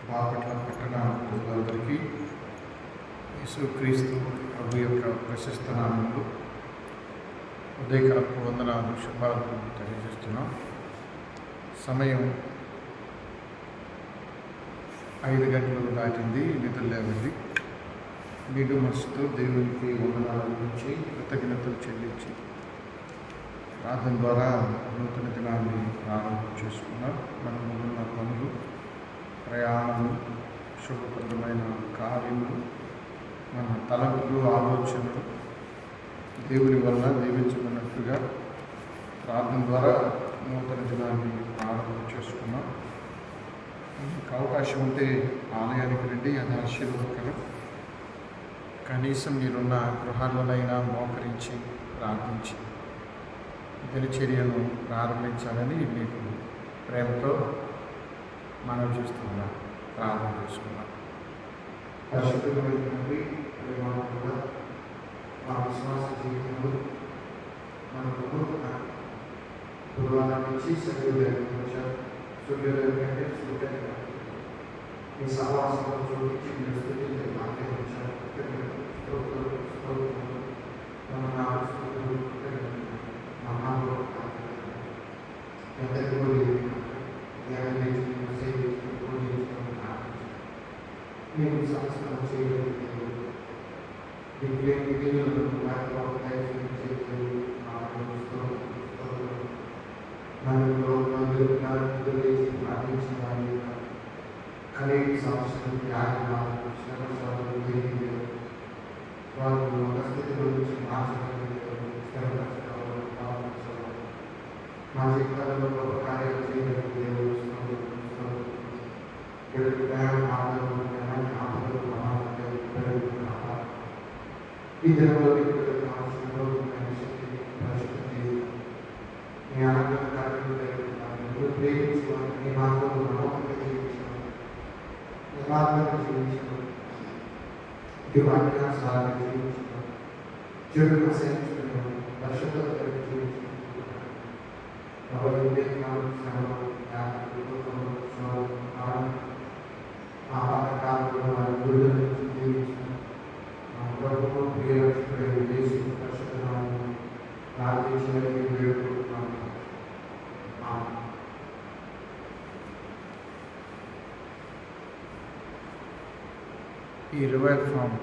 బాపట్ల పట్టణ ప్రజలందరికీ యేసుక్రీస్తు ప్రభు యొక్క ప్రశస్త నామములు ఉదయకాలపు వందనాలు శుభాలు తెలియజేస్తున్నాం. సమయం 5 గంటలు దాటింది. నిద్రలేవండి. నిండు మనసుతో దేవునికి వందనాలు గురించి కృతజ్ఞతలు చెల్లించి ప్రార్థన ద్వారా నూతన దినాన్ని ప్రారంభం చేసుకున్నాం. మనం ఉన్న పనులు, ప్రయాణము, శుభప్రదమైన కార్యములు, మన తలంపులు, ఆలోచనలు దేవుని వల్ల దీవించబడినట్లుగా ప్రార్థన ద్వారా నూతన దినాన్ని ప్రారంభం చేసుకున్నాం. మీకు అవకాశం ఉంటే ఆలయానికి రండి, అది ఆశీర్వాదకరం. కనీసం మీరున్న గృహాల్లోనైనా మోకరించి ప్రార్థించి దినచర్యను ప్రారంభించాలని మీకు ప్రేమతో మనం చేస్తున్నాం. ప్రార్థన చేసుకున్నాం. పరిశుద్ధమైనటువంటి ప్రేమాత్మగా మా విశ్వాస జీవితంలో మన గురువారం నుంచి సూర్యోదయం కంటే సూర్యోదయం మీ సహవాసంలో చూపించి మీరు స్థుతించే భాగ్యం వచ్చారు. నేను సంస్కరణ చేయగలిగితే ప్రార్థించిన వారి కలిగి సంవత్సరం వారు ఒక స్థితిలో నుంచి మార్చగలిగారు. మా జీవితాలలో గొప్ప కార్యాలు చేయగలిగే ఈ దినంలో శక్తి పరిస్థితి మీ ఆనందం కార్యక్రమం ప్రేమించడం, మీ మార్గంలో నమ్మకంగా జీవించడం, యథార్థంగా జీవించడం, వాక్యానుసారంగా జీవించడం, చెడును అసహించడం, పరిశుభ్రతగా జీవించడం, ఆపాతకాలంలో వారి గురుల నుంచి జీవించడం, ప్రభుత్వ ప్రియరక్షకుడైన యేసు పరిశుద్ధనామమున ప్రార్థించడానికి వేడుకుంటున్నాము. ఈ రివైల్ ఫామ్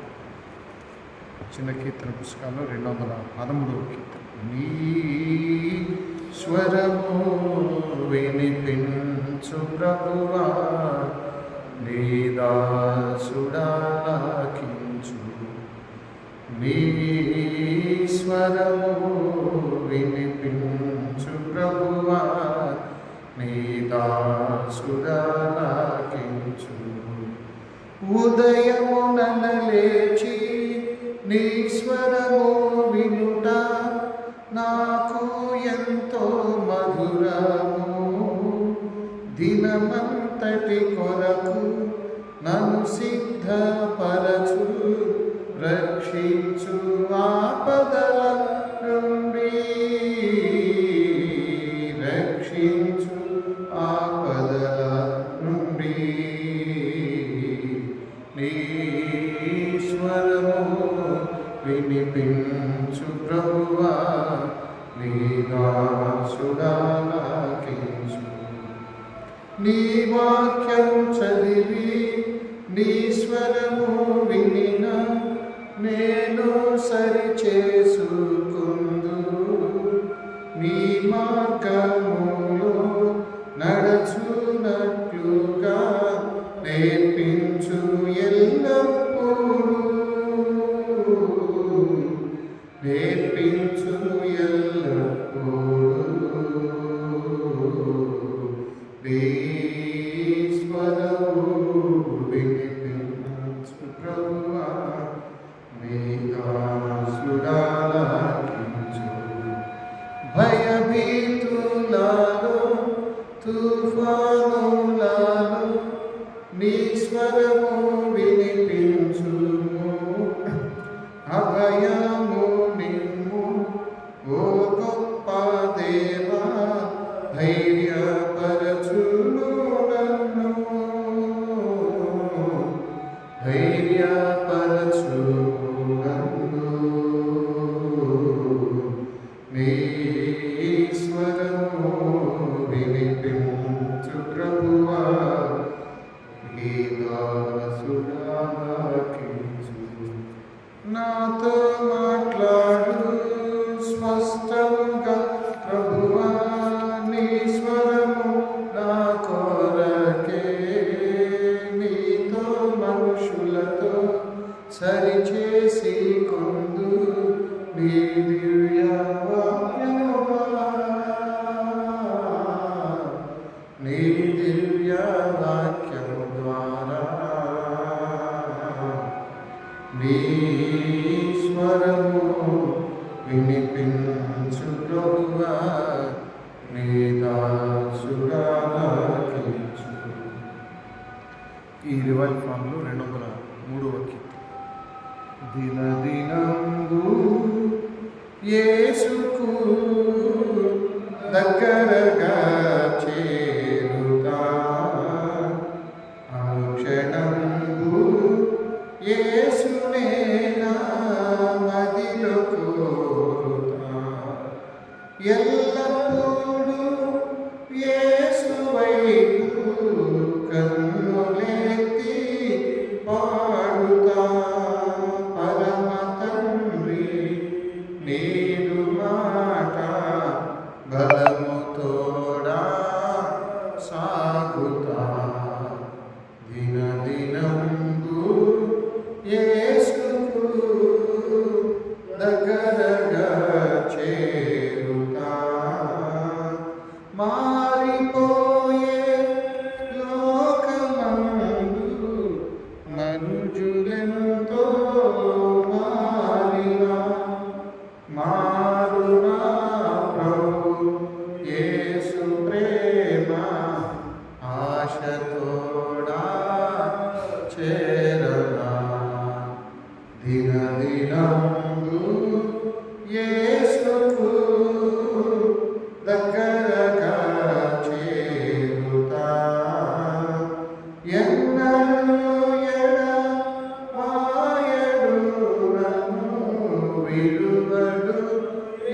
చిన్న కీర్తన పుస్తకాల్లో 213వ కీర్తన. నీ స్వరము వినిపించు ప్రభువా, నీ దాసుడాలకించు. నీ స్వరము వినిపించు ప్రభువా, నీ దాసుడాలకించు. ఉదయమున లేచి నీ స్వరము వినుట నాకు ఎంతో మధురము. దినమంతటి కొరకు నన్ను సిద్ధపరచు, రక్షించు ఆపదల నుండి, రక్షించు ఆపదల నుండి. నీ స్వరము వినిపించు ప్రభువా, నీ దాసుడాలకించు. నీ వాక్యం చదివి నీ స్వరము వినిన నేను సరిచేసుకుందు. నీ మార్గములో నడచునట్లుగా నేర్పించు ఎల్లప్పుడూ, నేర్పించు ఎల్లప్పుడూ. ఈశ్వరము వినిపించు ప్రభువా, నీ దాసుడాలకించు. భయభీతులలో తుఫానులలో నీ స్వరము వినిపించుము. అభయము నిమ్ము ఓ గొప్ప దేవా, ధైర్యపరచును నన్ను. ధైర్యపరచు నన్ను, నీ స్వరము వినిపించు ప్రభువా, నీ దాసుడాలకించు. నాతో మాట్లాడు స్పష్టంగా ప్రభువా, నీ స్వరము నా కొరకే. నీతో మనుషులతో సరిచేసి కొందు నీ దివ్యవాక్యముగా, నీ దివ్యవాక్యము ద్వారా నీ స్వరము వినిపించు ప్రభువా, నీ దాసుడాలకించు. ఈ రివైల్ ఫామ్లో 203వ కీర్తన. దినదినంబు యేసుకు దగ్గరగా చేరుతా, అనుక్షణంబు యేసునే నా మదిలో కోరుతా. ఎల్లప్పుడూ యేసు వైపు కన్నులెత్తి పాడుతా. పరమ తండ్రి నీదు మాట బలము తోడా సాగుతా. దినదినంబు యేసుకు దగ్గరగా చేరుతా. మారిపోయే లోకమందు మనుజులెంతో మారినా, మారునా ప్రభు యేసు ప్రేమ ఆశతోడా చేరనా. దినదినంబు యేసుకు దగ్గరగా చేరుతా. ఎన్నడూ ఎడబాయడు నన్ను విడువడు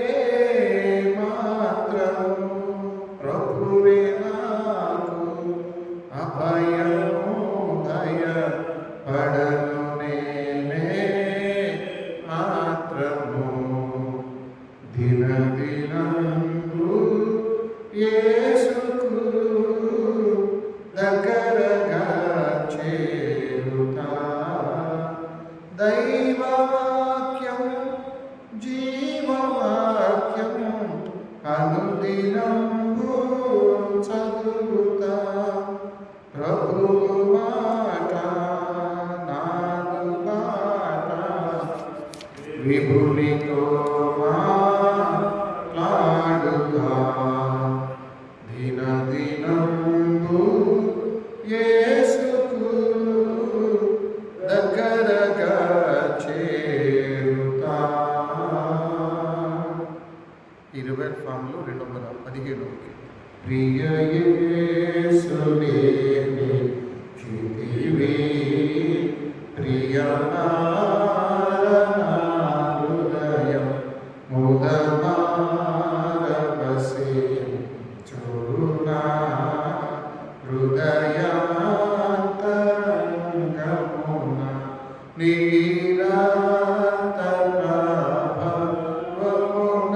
ఏ మాత్రము. ప్రభువే నాకు అభయము, భయపడను నేనే మాత్రము. దినదినంబు యేసుకు దగ్గరగా చేరుతా. దైవవాక్యం జీవవాక్యం అనుదినంబు చదువుతా. ప్రభువు మాట నాదు బాట విభునితో మాట్లాడుతా. దినదినంబు యేసుకు దగ్గరగా చేరుతా. ఈ రివైల్ ఫామ్లో 215వ. ప్రియ యేసునే చితివే, ప్రియ హృదయం ముదమారవసే చూనా. హృదయాంతరంగమున నిరంతర భవమున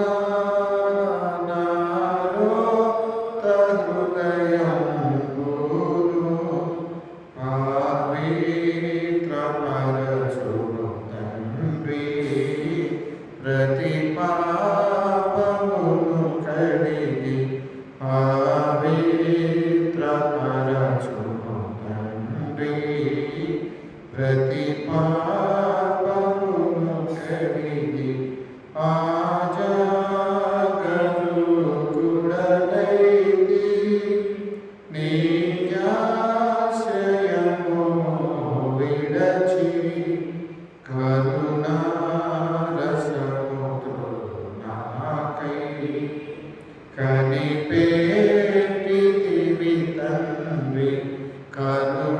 నాలో హృదయంబును పవిత్రపరచును తండ్రి. ప్రతి పాపమును కడిగి పవిత్రపరచును తండ్రి. ప్రతి పాపమును కడిగి ఆజాగరూకుడనైతి. నీత్యాశ్రయము విడచి కరుణారసముతో నాకై కనిపెట్టితివి తండ్రి. కరుణారసముతో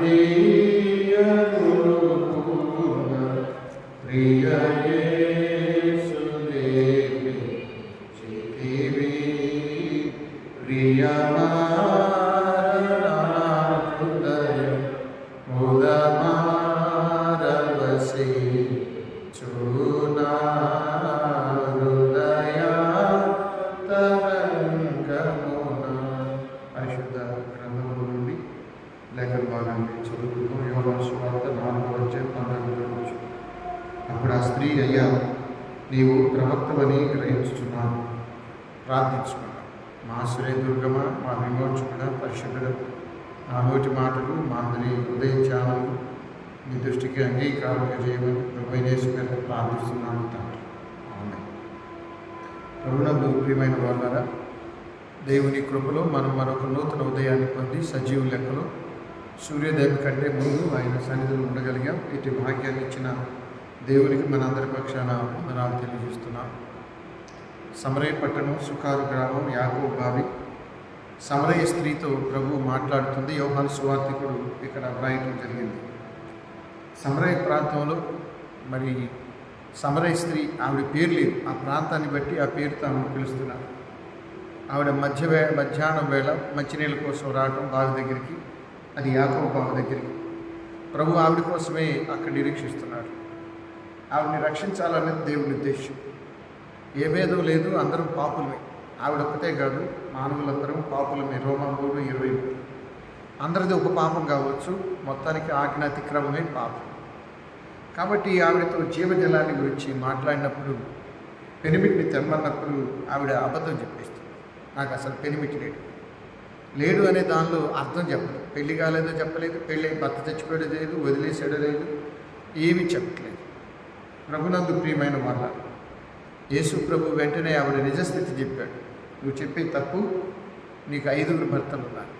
ప్రియ ప్రియ యేసుదేవి చితివి ప్రియమారణాహృదయం ముదమారవసి చూనా హృదయ తరంగమున. పరిశుద్ధ గ్రంథముల నుండి లేఖన భాగాన్ని చదువుకుంటూ యోహాను సువార్త 4:14. అప్పుడు ఆ స్త్రీ, అయ్యా నీవు ప్రవక్తవని గ్రహించుచున్నాను, ప్రార్థించుకున్నాను. మా శ్రేయ దుర్గమ, మా విమోచకుడ, పరిశుద్ధుడ, నా నోటి మాటలు మా అందరి హృదయ ధ్యానము మీ దృష్టికి అంగీకారంగా చేయమని ప్రభువైన యేసు పేరిట ప్రార్థిస్తున్నాను తండ్రి. ఆమేన్. ప్రభునందు ప్రియమైన వాళ్ళారా, దేవుని కృపలో మనం మరొక నూతన ఉదయాన్ని పొంది సజీవ లెక్కలో సూర్యోదయం కంటే ముందు ఆయన సన్నిధిలో ఉండగలిగాం. ఇటు భాగ్యాన్ని ఇచ్చిన దేవునికి మనందరి పక్షాన వందనాలు తెలియజేస్తున్నాం. సమరయ పట్టణం, సుకారు గ్రామం, యాకోబు బావి. సమరయ స్త్రీతో ప్రభువు మాట్లాడుతుంది. యోహాను సువార్తికుడు ఇక్కడ వ్రాయటం జరిగింది. సమరయ ప్రాంతంలో మరి సమరయ స్త్రీ, ఆవిడ పేరు లేదు, ఆ ప్రాంతాన్ని బట్టి ఆ పేరుతో ఆమెను పిలుస్తున్నారు. ఆవిడ మధ్యాహ్నం వేళ మంచినీళ్ళ కోసం రావడం బావి దగ్గరికి, అది యాకోబు బావి దగ్గరికి. ప్రభు ఆవిడ కోసమే అక్కడ నిరీక్షిస్తున్నాడు. ఆవిడని రక్షించాలనేది దేవుని ఉద్దేశం. ఏ భేదం లేదు, అందరం పాపులమే. ఆవిడ ఒక్కతే కాదు, మానవులందరం పాపులమే. రోమా 3:20. అందరిది ఒక పాపం కావచ్చు, మొత్తానికి ఆజ్ఞ అతిక్రమమే పాపం. కాబట్టి ఆవిడతో జీవజలాన్ని గురించి మాట్లాడినప్పుడు, పెనిమిటిని తెమ్మన్నప్పుడు ఆవిడ అబద్ధం చెప్పేస్తుంది. నాకు అసలు పెనిమిటి లేడు అనే దానిలో అర్థం చెప్పలేదు. పెళ్లి కాలేదో చెప్పలేదు, పెళ్ళి భర్త చచ్చిపోయాడో లేదు, వదిలేసాడో లేదు, ఏమీ చెప్పట్లేదు. ప్రభునందు ప్రియమైన వాళ్ళ, యేసు ప్రభు వెంటనే ఆవిడ నిజస్థితి చెప్పాడు. నువ్వు చెప్పే తప్పు, నీకు 5 భర్తలు ఉన్నారు.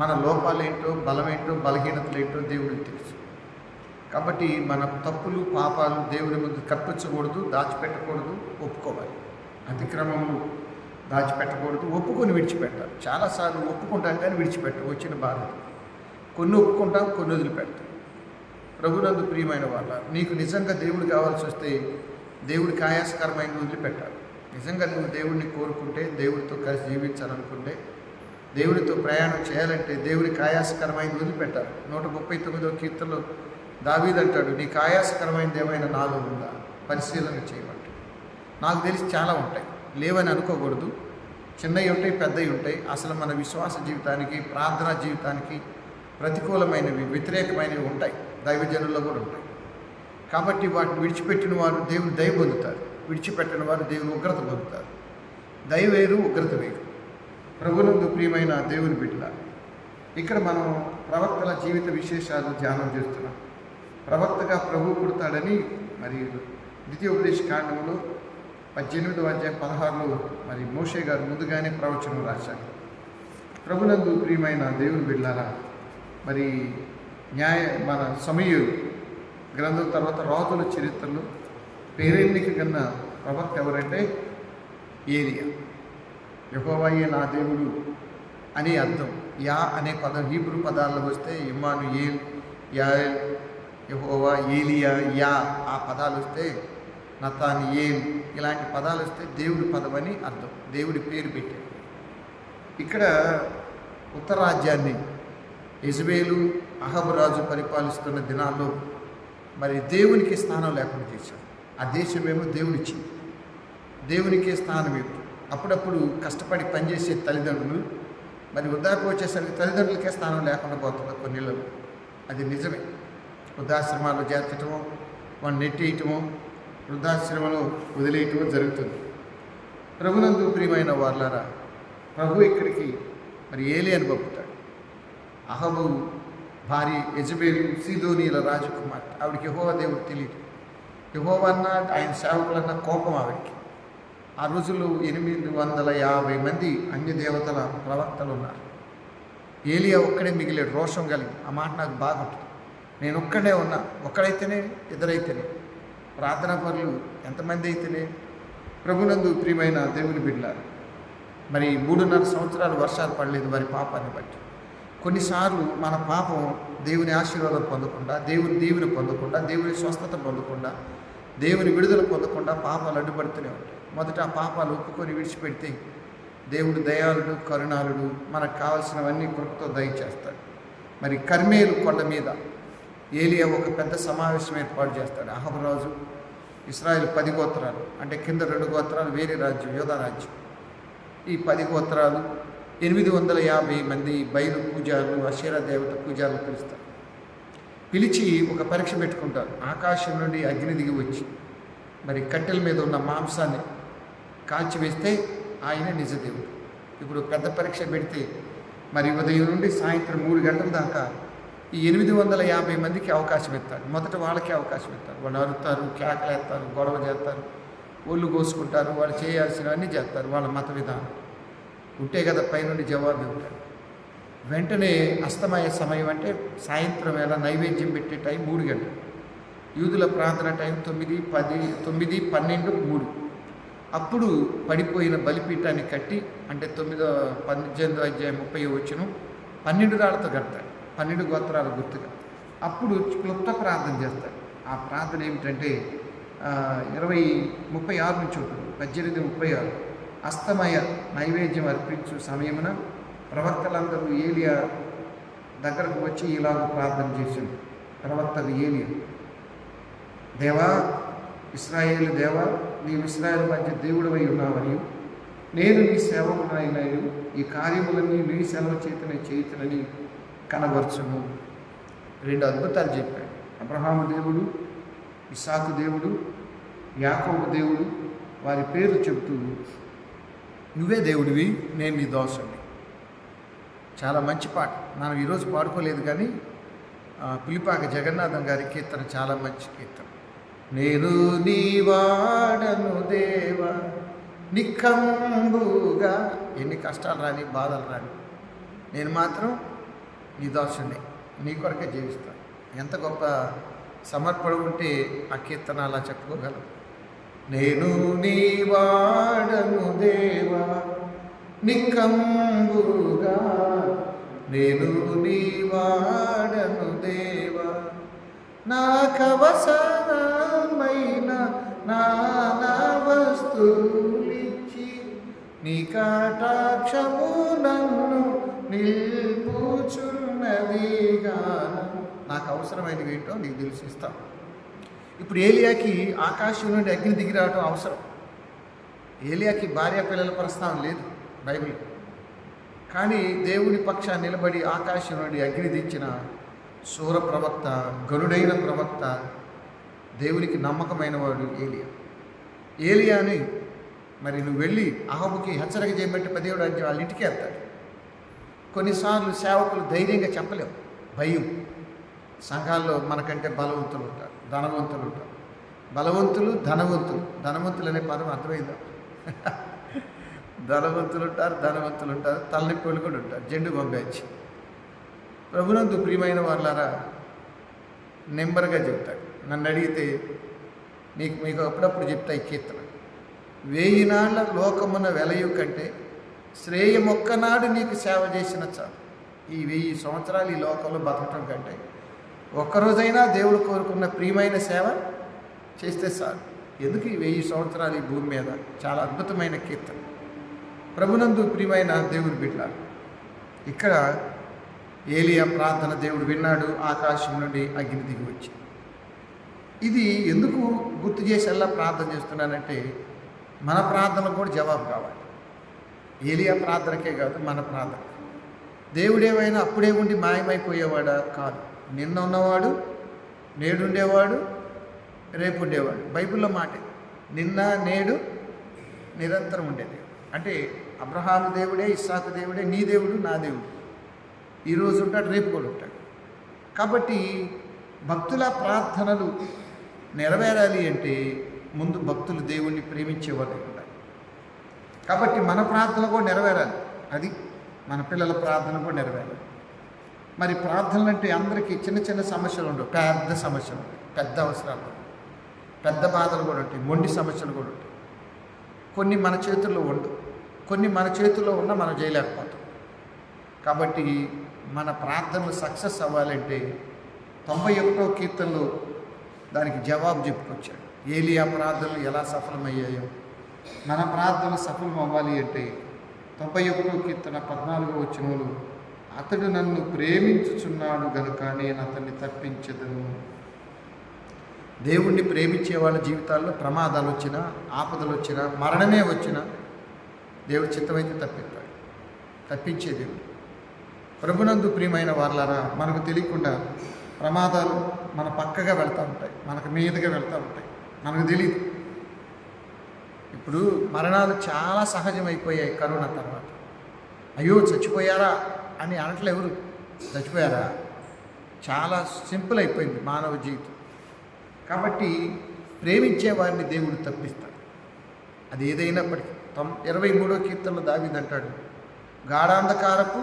మన లోపాలేంటో, బలమేంటో, బలహీనతలేంటో దేవుడికి తెలుసు. కాబట్టి మన తప్పులు, పాపాలు దేవుని ముందు కప్పించకూడదు, దాచిపెట్టకూడదు, ఒప్పుకోవాలి. అతిక్రమములు దాచిపెట్టకూడదు, ఒప్పుకొని విడిచిపెట్టాలి. చాలాసార్లు ఒప్పుకుంటాం కానీ విడిచిపెట్టాం, వచ్చిన బాధ. కొన్ని ఒప్పుకుంటాం, కొన్ని వదిలిపెడతాం. ప్రభునందు ప్రియమైన వాళ్ళ, నీకు నిజంగా దేవుడు కావాల్సి వస్తే దేవుడికి ఆయాసకరమైన వదిలిపెట్టాలి. నిజంగా నువ్వు దేవుడిని కోరుకుంటే, దేవుడితో కలిసి జీవించాలనుకుంటే, దేవుడితో ప్రయాణం చేయాలంటే దేవుడికి ఆయాసకరమైనది వదిలిపెట్టాలి. 139వ కీర్తనలో దావీదు అంటాడు, నీకు ఆయాసకరమైనది ఏమైనా నాలో ఉందా, పరిశీలన చేయమంటే. నాకు తెలిసి చాలా ఉంటాయి, లేవని అనుకోకూడదు. చిన్నవి ఉంటాయి, పెద్దవి ఉంటాయి. అసలు మన విశ్వాస జీవితానికి, ప్రార్థనా జీవితానికి ప్రతికూలమైనవి, వ్యతిరేకమైనవి ఉంటాయి. దైవజనుల్లో కూడా ఉంటాయి. కాబట్టి వాటిని విడిచిపెట్టిన వారు దేవుని దయ పొందుతారు, విడిచిపెట్టిన వారు దేవుని ఉగ్రత పొందుతారు. దయ వేరు, ఉగ్రత వేరు. ప్రభునందు ప్రియమైన దేవుని బిడ్డల, ఇక్కడ మనం ప్రవక్తల జీవిత విశేషాలు ధ్యానం చేస్తున్నాం. ప్రవక్తగా ప్రభు పుడతాడని మరి ద్వితీయోపదేశ కాండంలో 18వ అధ్యాయం 16లో మరి మోషే గారు ముందుగానే ప్రవచనం రాశారు. ప్రభునందు ప్రియమైన దేవుని బిడ్డలారా, మరి మన సమూయేలు గ్రంథం తర్వాత రాజుల చరిత్రలో పేరెన్నిక కన్నా ప్రవక్త ఎవరంటే ఏలియా. యెహోవాయే నా దేవుడు అని అర్థం. యా అనే పదం హీబ్రూ పదాల్లో వస్తే ఇమ్మానుయేల్, యాయెల్, యెహోవా, ఏలియా, యా ఆ పదాలు వస్తే నతానియేల్, ఇలాంటి పదాలు వస్తే దేవుడి పదం అని అర్థం, దేవుడి పేరు పెట్టాడు. ఇక్కడ ఉత్తర రాజ్యాన్ని యెజబెలు, అహబు రాజు పరిపాలిస్తున్న దినాల్లో మరి దేవునికి స్థానం లేకుండా చేశాడు. ఆ దేశమేమో దేవుడిచ్చింది, దేవునికే స్థానం ఇవ్వదు. అప్పుడప్పుడు కష్టపడి పనిచేసే తల్లిదండ్రులు మరి వృద్ధాప్యం వచ్చేసరికి తల్లిదండ్రులకే స్థానం లేకుండా పోతుంది కొన్నిళ్ళలో. అది నిజమే. వృద్ధాశ్రమాల్లో చేర్చటమో, వాళ్ళు నెట్టేయటమో, వృద్ధాశ్రమంలో వదిలేయటమో జరుగుతుంది. ప్రభునందు ప్రియమైన వాళ్ళారా, ప్రభు ఇక్కడికి మరి ఏలియాను పంపుతాడు. అహబు భార్య యెజబెలు సీదోనీల రాజకుమార్తె. ఆవిడకి యెహోవా దేవుడు తెలియదు. యెహోవా అన్నా, ఆయన సేవకులన్న కోపం ఆవిడికి. ఆ రోజుల్లో 850 మంది అన్య దేవతల ప్రవక్తలు ఉన్నారు. ఏలియా ఒక్కడే మిగిలాడు, రోషం కలిగి. ఆ మాట నాకు బాగుంటుంది. నేను ఒక్కడే ఉన్నా, ఒక్కడైతేనే, ఇద్దరైతేనే, ప్రార్థనా పరులు ఎంతమంది అయితేనే. ప్రభునందు ప్రియమైన దేవుని బిడ్డలారు, మరి 3.5 సంవత్సరాలు వర్షాలు పడలేదు వారి పాపాన్ని బట్టి. కొన్నిసార్లు మన పాపం దేవుని ఆశీర్వాదం పొందకుండా, దేవుని దీవెన పొందకుండా, దేవుని స్వస్థత పొందకుండా, దేవుని విడుదల పొందకుండా పాపాలు అడ్డుపడుతూనే ఉంటాయి. మొదట ఆ పాపాలు ఒప్పుకొని విడిచిపెడితే దేవుడు దయాళుడు, కరుణాళుడు, మనకు కావాల్సినవన్నీ కృపతో దయచేస్తాడు. మరి కర్మేలు కొండ మీద ఏలియా ఒక పెద్ద సమావేశం ఏర్పాటు చేస్తాడు. అహాబు రాజు, ఇశ్రాయేలు 10 గోత్రాలు, అంటే కింద 2 గోత్రాలు వేరే రాజ్యం, యోధా రాజ్యం. ఈ 10 గోత్రాలు 850 మంది బయలు పూజారులు, అషేరా దేవత పూజారులు పిలుస్తారు. పిలిచి ఒక పరీక్ష పెట్టుకుంటారు. ఆకాశం నుండి అగ్ని దిగి వచ్చి మరి కట్టెల మీద ఉన్న మాంసాన్ని కాల్చివేస్తే ఆయన నిజదేవుడు. ఇప్పుడు పెద్ద పరీక్ష పెడితే మరి ఉదయం నుండి సాయంత్రం 3 గంటల దాకా ఈ 850 మందికి అవకాశం ఇస్తారు. మొదట వాళ్ళకే అవకాశం ఇస్తారు. వాళ్ళు అరుతారు, కేకలేస్తారు, గొడవ చేస్తారు, ఒళ్ళు కోసుకుంటారు, వాళ్ళు చేయాల్సినవన్నీ చేస్తారు. వాళ్ళ మత విధానం ఉంటే కదా పైనుండి జవాబు ఇవ్వటాడు. వెంటనే అస్తమయ సమయం అంటే సాయంత్రం వేళ నైవేద్యం పెట్టే టైం 3 గంటలు. యూదుల ప్రార్థన టైం 9, 10, 9, 12, 3. అప్పుడు పడిపోయిన బలిపీఠాన్ని కట్టి, అంటే 18వ అధ్యాయం 30 వచనం, 12 రాళ్లతో కడతాడు. 12 గోత్రాల గుర్తుగా. అప్పుడు క్లుప్త ప్రార్థన చేస్తాడు. ఆ ప్రార్థన ఏమిటంటే 36 నుంచి ఉంటుంది. 18:36. అస్తమయ నైవేద్యం అర్పించు సమయమున ప్రవక్తలందరూ ఏలియా దగ్గరకు వచ్చి ఇలాగ ప్రార్థన చేసింది. ప్రవక్తలు ఏలియా, దేవా, ఇశ్రాయేలు దేవా, నీవు ఇశ్రాయేలు మధ్య దేవుడవై ఉన్నావని, నేను నీ సేవకునైనను ఈ కార్యములన్నీ నీ సెలవు చేతనే చేయుచునని కనబరచుము. 2 అద్భుతాలు చెప్పాడు. అబ్రహాము దేవుడు, ఇస్సాకు దేవుడు, యాకోబు దేవుడు, వారి పేరు చెబుతూ నువ్వే దేవుడివి, నేను నీ దోషుడిని. చాలా మంచి పాట. మనం ఈరోజు పాడుకోలేదు, కానీ పులిపాక జగన్నాథం గారి కీర్తన చాలా మంచి కీర్తన. నేను నీ వాడను దేవా నిఖంబుగా, ఎన్ని కష్టాలు రాని, బాధలు రాని, నేను మాత్రం నీ దోషుడిని, నీ కొరకే జీవిస్తాను. ఎంత గొప్ప సమర్పణ ఉంటే ఆ కీర్తన అలా చెప్పుకోగలం. నేను నీ వాడను దేవా నిఖంబుగా, నేను నీ వాడను దేవా, నాకవసరమైన నానా వస్తువులిచ్చి నీ కటాక్షము నన్ను నిల్పుచున్నదిగాను. నాకు అవసరమైనవి ఏంటో నీకు తెలిసిస్తాను. ఇప్పుడు ఏలియాకి ఆకాశం నుండి అగ్ని దిగి రావటం అవసరం. ఏలియాకి భార్య పిల్లల ప్రస్తావన లేదు బైబిల్. కానీ దేవుని పక్షాన్ని నిలబడి ఆకాశం నుండి అగ్ని దించిన శూర ప్రవక్త, గరుడైన ప్రవక్త, దేవునికి నమ్మకమైన వాడు ఏలియా. ఏలియాని మరి నువ్వు వెళ్ళి అహాబుకి హెచ్చరిక చేయబట్టి 10వ అధ్యాయం వాళ్ళ ఇంటికి వెళ్తాడు. కొన్నిసార్లు సేవకులు ధైర్యంగా చెప్పలేవు, భయం. సంఘాల్లో మనకంటే బలవంతులు ఉంటారు, ధనవంతులు ఉంటారు. బలవంతులు, ధనవంతులు. ధనవంతులు అనే పదం అర్థమైందా? ధనవంతులు ఉంటారు, ధనవంతులు ఉంటారు, తలనొప్పులు కూడా ఉంటారు. జెండు పంపించి ప్రభునందు ప్రియమైన వాళ్ళారా, నెంబర్గా చెప్తాడు. నన్ను అడిగితే మీకు అప్పుడప్పుడు చెప్తా ఈ కీర్తన. 1000 నాళ్ళ లోకమున వెలయు కంటే శ్రేయమొక్కనాడు నీకు సేవ చేసిన చాలు. ఈ 1000 సంవత్సరాలు ఈ లోకంలో బతకటం కంటే ఒక్కరోజైనా దేవుడు కోరుకున్న ప్రియమైన సేవ చేస్తే చాలు. ఎందుకు ఈ 1000 సంవత్సరాలు ఈ భూమి మీద? చాలా అద్భుతమైన కీర్తన. ప్రభునందు ప్రియమైన దేవుడు బిడ్డలారా, ఇక్కడ ఏలియా ప్రార్థన దేవుడు విన్నాడు. ఆకాశం నుండి అగ్ని దిగి వచ్చి. ఇది ఎందుకు గుర్తు చేసేలా ప్రార్థన చేస్తున్నానంటే, మన ప్రార్థనకు కూడా జవాబు కావాలి. ఏలియా ప్రార్థనకే కాదు, మన ప్రార్థన. దేవుడేమైనా అప్పుడే ఉండి మాయమైపోయేవాడా? కాదు. నిన్న ఉన్నవాడు, నేడుండేవాడు, రేపు ఉండేవాడు. బైబిల్లో మాట నిన్న, నేడు, నిరంతరం ఉండేది. అంటే అబ్రహాము దేవుడే, ఇస్సాకు దేవుడే, నీ దేవుడు, నా దేవుడు. ఈరోజు ఉంటాడు, రేపు కూడా ఉంటాడు. కాబట్టి భక్తుల ప్రార్థనలు నెరవేరాలి అంటే ముందు భక్తులు దేవుణ్ణి ప్రేమించేవారు ఉండాలి. కాబట్టి మన ప్రార్థన కూడా నెరవేరాలి. అది మన పిల్లల ప్రార్థన కూడా నెరవేరాలి. మరి ప్రార్థనలు అంటే అందరికీ చిన్న చిన్న సమస్యలు ఉండవు, పెద్ద సమస్యలు ఉంటాయి, పెద్ద అవసరాలు, పెద్ద బాధలు కూడా ఉంటాయి, మొండి సమస్యలు కూడా ఉంటాయి. కొన్ని మన చేతుల్లో ఉండవు, కొన్ని మన చేతుల్లో ఉన్నా మనం చేయలేకపోతాం. కాబట్టి మన ప్రార్థనలు సక్సెస్ అవ్వాలంటే 91వ కీర్తనలో దానికి జవాబు చెప్పుకొచ్చాడు. ఏలియా ప్రార్థనలు ఎలా సఫలమయ్యాయో మన ప్రార్థనలు సఫలం అవ్వాలి అంటే 91వ కీర్తన 14వ వచనంలో అతడు నన్ను ప్రేమించుచున్నాడు గనుక నేను అతన్ని తప్పించదను. దేవుణ్ణి ప్రేమించే వాళ్ళ జీవితాల్లో ప్రమాదాలు వచ్చినా, ఆపదలు వచ్చినా, మరణమే వచ్చినా దేవుడు చిత్తమైతే తప్పించే దేవుడు. ప్రభునందు ప్రియమైన వాళ్ళారా, మనకు తెలియకుండా ప్రమాదాలు మన పక్కగా వెళ్తూ ఉంటాయి, మనకు మీదుగా వెళ్తూ ఉంటాయి, మనకు తెలియదు. ఇప్పుడు మరణాలు చాలా సహజమైపోయాయి కరోనా తర్వాత. అయ్యో చచ్చిపోయారా అని అనట్లే, ఎవరు చచ్చిపోయారా, చాలా సింపుల్ అయిపోయింది మానవ జీవితం. కాబట్టి ప్రేమించే వారిని దేవుడు తప్పిస్తాడు. అది ఏదైనప్పటికీ 23వ కీర్తనలో దావీదు అంటాడు, గాఢాంధకారపు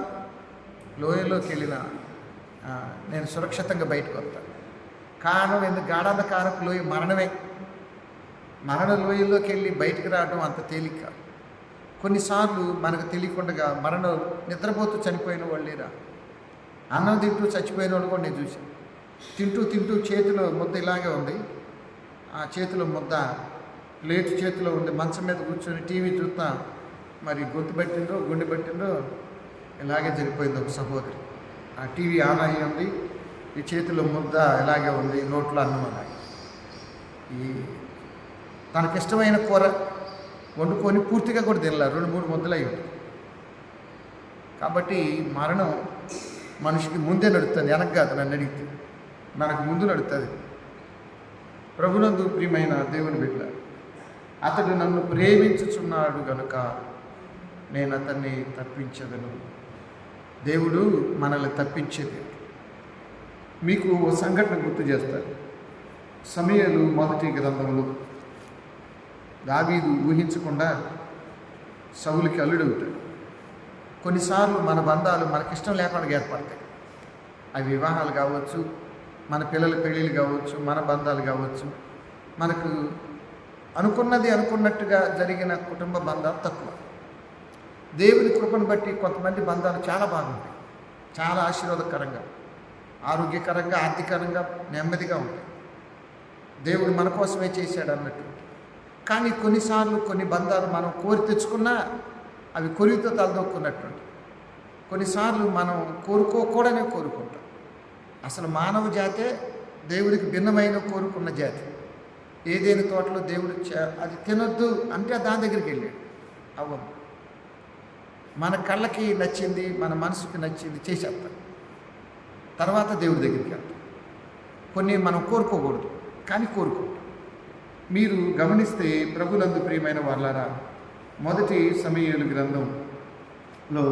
లోయలోకి వెళ్ళిన నేను సురక్షితంగా బయటకు వస్తాను. కారణం ఎందుకు? గాఢాంధకారపు లోయ మరణమే. మరణ లోయల్లోకి వెళ్ళి బయటకు రావడం అంత తేలిక. కొన్నిసార్లు మనకు తెలియకుండా నిద్రపోతూ చనిపోయిన వాళ్ళేరా, అన్నం తింటూ చచ్చిపోయిన వాళ్ళు కూడా నేను చూశాను. తింటూ చేతిలో ముద్ద ఇలాగే ఉంది, ఆ చేతిలో ముద్ద ప్లేట్ చేతిలో ఉంది, మంచం మీద కూర్చొని టీవీ చూస్తా మరి గొంతు పెట్టిందో గుండె పెట్టిందో ఇలాగే జరిగిపోయింది ఒక సహోదరి. ఆ టీవీ ఆన్ అయ్యి ఉంది, ఈ చేతిలో ముద్ద ఇలాగే ఉంది, నోట్లో అన్నం అలాగే. తనకిష్టమైన కూర వండుకొని పూర్తిగా కూడా తినలేదు, 2-3 ముద్దలు అయ్యి ఉంటుంది. కాబట్టి మరణం మనిషికి ముందే నడుస్తుంది, వెనక కాదు. నన్ను అడిగితే మనకు ముందు నడుస్తుంది. ప్రభునందు ప్రియమైన దేవుని బిడ్డ, అతడు నన్ను ప్రేమించుచున్నాడు గనుక నేను అతన్ని తప్పించదను. దేవుడు మనల్ని తప్పించేది. మీకు ఓ సంఘటన గుర్తు చేస్తారు. సమూయేలు మొదటి గ్రంథంలో దావీదు ఊహించకుండా సౌలుకి అల్లుడవుతాడు. కొన్నిసార్లు మన బంధాలు మనకిష్టం లేకుండా ఏర్పడతాయి. అవి వివాహాలు కావచ్చు, మన పిల్లల పెళ్ళిళ్ళు కావచ్చు, మన బంధాలు కావచ్చు. మనకు అనుకున్నట్టుగా జరిగిన కుటుంబ బంధాలు తక్కువ. దేవుని కృపను బట్టి కొంతమంది బంధాలు చాలా బాగుంటాయి, చాలా ఆశీర్వాదకరంగా, ఆరోగ్యకరంగా, ఆర్థికంగా నెమ్మదిగా ఉంటాయి. దేవుడు మన కోసమే చేశాడు అన్నట్టు. కానీ కొన్నిసార్లు కొన్ని బంధాలు మనం కోరి తెచ్చుకున్నా అవి కొరివితో తలదొక్కున్నట్టు. కొన్నిసార్లు మనం కోరుకోకూడనే కోరుకుంటాం. అసలు మానవ జాతే దేవుడికి భిన్నమైన కోరుకున్న జాతి. ఏదైనా తోటలో దేవుడు అది తినొద్దు అంటే దాని దగ్గరికి వెళ్ళాడు. అవ్వం మన కళ్ళకి నచ్చింది, మన మనసుకి నచ్చింది చేసేస్తాం, తర్వాత దేవుడి దగ్గరికి వెళ్తాం. కొన్ని మనం కోరుకోకూడదు కానీ కోరుకుంటాం. మీరు గమనిస్తే ప్రభునందు ప్రియమైన వాళ్ళారా, మొదటి సమూయేలు గ్రంథంలో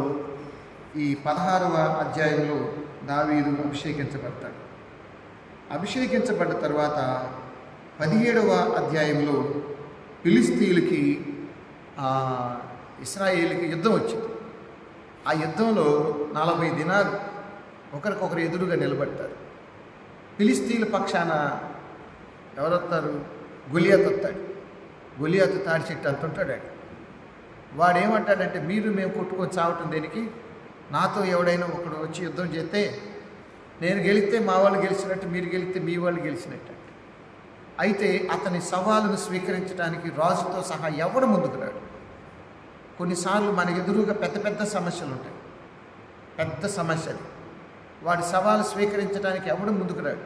ఈ 16వ అధ్యాయంలో దావీదు అభిషేకించబడతాడు. అభిషేకించబడ్డ తర్వాత 17వ అధ్యాయంలో ఫిలిస్తీయులకి ఇశ్రాయేలుకి యుద్ధం వచ్చింది. ఆ యుద్ధంలో 40 దినాలు ఒకరికొకరు ఎదురుగా నిలబడతారు. ఫిలిస్తీయుల పక్షాన ఎవరొస్తారు? గొలియాతు వస్తాడు. గొలియాతు తాడి చెట్టు అంతుంటాడు. వాడు ఏమంటాడంటే, మేము కొట్టుకొని చావటం దేనికి? నాతో ఎవడైనా ఒకడు వచ్చి యుద్ధం చేస్తే నేను గెలిస్తే మా వాళ్ళు గెలిచినట్టు, మీరు గెలిస్తే మీ వాళ్ళు గెలిచినట్టు. అయితే అతని సవాలును స్వీకరించడానికి రాజుతో సహా ఎవడు ముందుకు రాడు. కొన్నిసార్లు మన ఎదురుగా పెద్ద సమస్యలు ఉంటాయి, పెద్ద సమస్యలు. వాడి సవాలు స్వీకరించడానికి ఎవడు ముందుకు రాడు.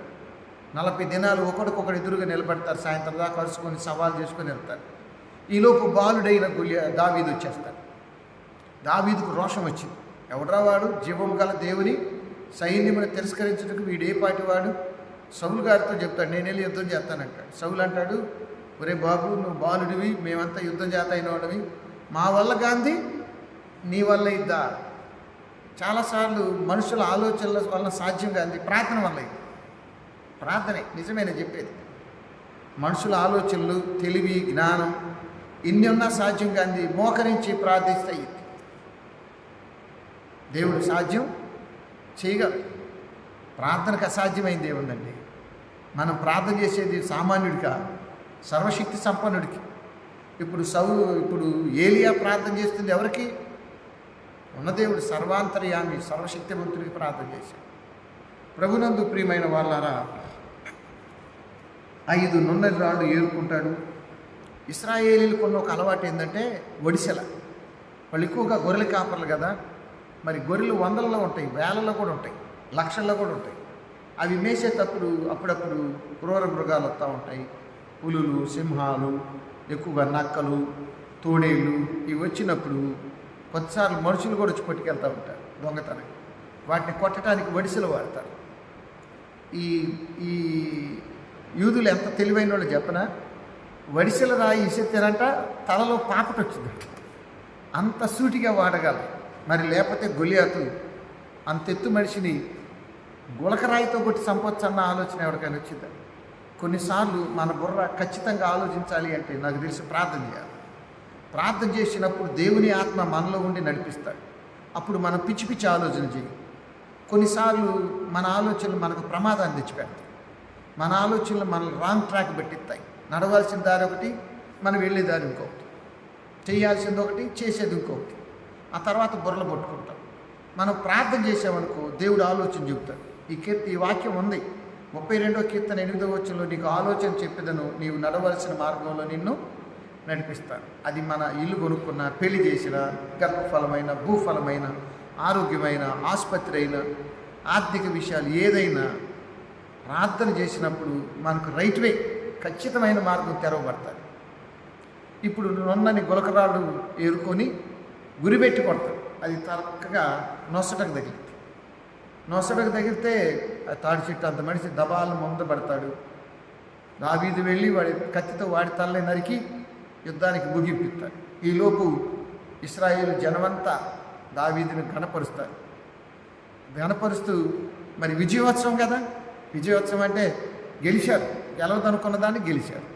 40 దినాలు ఒకడికొకడు ఎదురుగా నిలబడతారు, సాయంత్రం దాకా కలుసుకొని సవాల్ చేసుకొని వెళ్తారు. ఈలోపు బాలుడైన దావీదు వచ్చేస్తాడు. దావీదుకు రోషం వచ్చింది. ఎవడరా వాడు? జీవం గల దేవుని సైన్యమును తిరస్కరించడానికి వీడే పాటి వాడు? సౌలు గారితో చెప్తాడు, నేను వెళ్ళి యుద్ధం చేస్తానంటాడు. సౌలు అంటాడు, ఒరే బాబు, నువ్వు బాలుడివి, మేమంతా యుద్ధం చేత అయిన వాడివి, మా వల్ల గాంధీ నీ వల్ల ఇద్దా? చాలాసార్లు మనుషుల ఆలోచనల వల్ల సాధ్యం కాదు, ప్రార్థన వల్ల ఇది. ప్రార్థనే నిజమైన చెప్పేది. మనుషుల ఆలోచనలు, తెలివి, జ్ఞానం ఇన్ని ఉన్నా సాధ్యం కాంది మోకరించి ప్రార్థిస్తే దేవుడు సాధ్యం చేయగలరు. ప్రార్థనకు అసాధ్యమైంది ఏముందండి? మనం ప్రార్థన చేసేది సామాన్యుడికా? సర్వశక్తి సంపన్నుడికి. ఇప్పుడు ఏలియా ప్రార్థన చేస్తుంది ఎవరికి? ఉన్నదేవుడు సర్వాంతర్యామి సర్వశక్తివంతుడికి ప్రార్థన చేశాడు. ప్రభునందు ప్రియమైన వాళ్ళారా, 5 నున్నటి రాళ్ళు ఏరుకుంటాడు. ఇశ్రాయేలీలకు ఉన్న ఒక అలవాటు ఏంటంటే ఒడిసెల. వాళ్ళు ఎక్కువగా గొర్రెల కాపర్లు కదా, మరి గొర్రెలు వందలలో ఉంటాయి, వేలలో కూడా ఉంటాయి, లక్షల్లో కూడా ఉంటాయి. అవి మేసేటప్పుడు అప్పుడప్పుడు క్రూర మృగాలు వస్తూ ఉంటాయి. పులులు, సింహాలు, ఎక్కువగా నక్కలు, తోడేళ్ళు ఇవి వచ్చినప్పుడు కొన్నిసార్లు మనుషులు కూడా వచ్చి పట్టుకెళ్తూ ఉంటారు దొంగతనం. వాటిని కొట్టడానికి వడిసెలు వాడతారు. ఈ ఈ యూదులు ఎంత తెలివైన వాళ్ళు చెప్పనా, వడిసెల రాయి ఇసిరితేనంట తలలో పాపట వచ్చింది. అంత సూటిగా వాడగలరు. మరి లేకపోతే గొలియాతు అంతెత్తు మనిషిని గులకరాయితో కొట్టి చంపొచ్చు అన్న ఆలోచన ఎవరికైనా వచ్చిందా? కొన్నిసార్లు మన బుర్ర ఖచ్చితంగా ఆలోచించాలి అంటే నాకు తెలిసి ప్రార్థన చేయాలి. ప్రార్థన చేసినప్పుడు దేవుని ఆత్మ మనలో ఉండి నడిపిస్తాడు. అప్పుడు మనం పిచ్చి పిచ్చి ఆలోచన చేయి. కొన్నిసార్లు మన ఆలోచనలు మనకు ప్రమాదాన్ని తెచ్చిపెడతాయి. మన ఆలోచనలు మనల్ని రాంగ్ ట్రాక్ పెట్టిస్తాయి. నడవాల్సిన దారి ఒకటి, మనం వెళ్ళే దారి ఇంకొకటి, చేయాల్సింది ఒకటి, చేసేది ఇంకొకటి. ఆ తర్వాత బుర్రలు పట్టుకుంటాం. మనం ప్రార్థన చేసామనుకో దేవుడు ఆలోచన చెబుతాడు. ఈ వాక్యం ఉంది 32వ కీర్తన 8వ వచనంలో, నీకు ఆలోచన చెప్పేదను, నీవు నడవలసిన మార్గంలో నిన్ను నడిపిస్తాను. అది మన ఇల్లు కొనుక్కున్న, పెళ్లి చేసిన, గర్భఫలమైన, భూఫలమైన, ఆరోగ్యమైన, ఆసుపత్రి అయినా, ఆర్థిక విషయాలు ఏదైనా ప్రార్థన చేసినప్పుడు మనకు రైట్ వే, ఖచ్చితమైన మార్గం తెరవబడతాయి. ఇప్పుడు నొన్నని గులకరాళ్ళు ఏరుకొని గురిపెట్టి కొడతాడు. అది చక్కగా నొసటకు తగిలింది. నొసటకు తగిలితే తాడి చెట్టు అంత మనిషి దబాలను ముందు పడతాడు. దావీదు వెళ్ళి వాడి కత్తితో వాడి తలని నరికి యుద్ధానికి ముగింపిస్తాడు. ఈలోపు ఇశ్రాయేలు జనమంతా దావీదుని గణపరుస్తారు. గణపరుస్తూ మరి విజయోత్సవం కదా, విజయోత్సవం అంటే గెలిచారు, గెలవదనుకున్న దాన్ని గెలిచారు.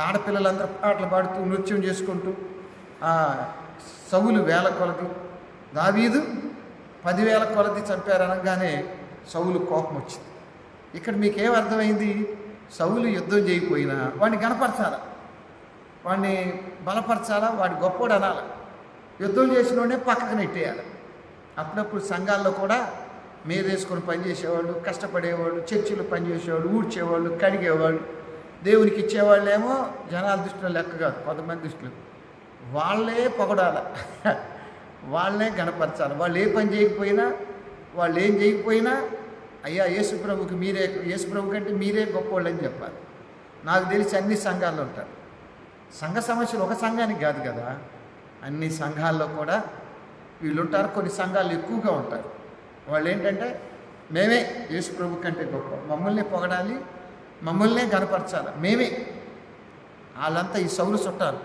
ఆడపిల్లలందరూ పాటలు పాడుతూ నృత్యం చేసుకుంటూ, సౌలు 1000 కొలది, దావీదు 10,000 కొలది చంపారనగానే సౌలు కోపం వచ్చింది. ఇక్కడ మీకేం అర్థమైంది? సౌలు యుద్ధం చేయకపోయినా వాడిని గణపరచాలా, వాడిని బలపరచాలా, వాడి గొప్పోడు అనాలి. యుద్ధం చేసినోడే పక్కకు నెట్టేయాలి. అప్పుడప్పుడు సంఘాల్లో కూడా మీదేసుకొని పనిచేసేవాళ్ళు, కష్టపడేవాళ్ళు, చర్చిలో పనిచేసేవాళ్ళు, ఊడ్చేవాళ్ళు, కడిగేవాళ్ళు, దేవునికి ఇచ్చేవాళ్ళేమో జనాల దృష్టిలో లెక్క కాదు, కొంతమంది దృష్టిలో వాళ్ళే పొగడాల, వాళ్ళే గణపరచాలి. వాళ్ళు ఏ పని చేయకపోయినా, వాళ్ళు ఏం చేయకపోయినా, అయ్యా యేసుప్రభుకి మీరే, యేసుప్రభు కంటే మీరే గొప్పవాళ్ళు అని చెప్పాలి. నాకు తెలిసి అన్ని సంఘాల్లో ఉంటారు. సంఘ సమస్యలు ఒక సంఘానికి కాదు కదా, అన్ని సంఘాల్లో కూడా వీళ్ళు ఉంటారు. కొన్ని సంఘాలు ఎక్కువగా ఉంటారు. వాళ్ళు ఏంటంటే మేమే యేసుప్రభు కంటే గొప్ప, మమ్మల్నే పొగడాలి, మమ్మల్నే గణపరచాలి, మేమే. వాళ్ళంతా ఈ సౌలు చుట్టాలు.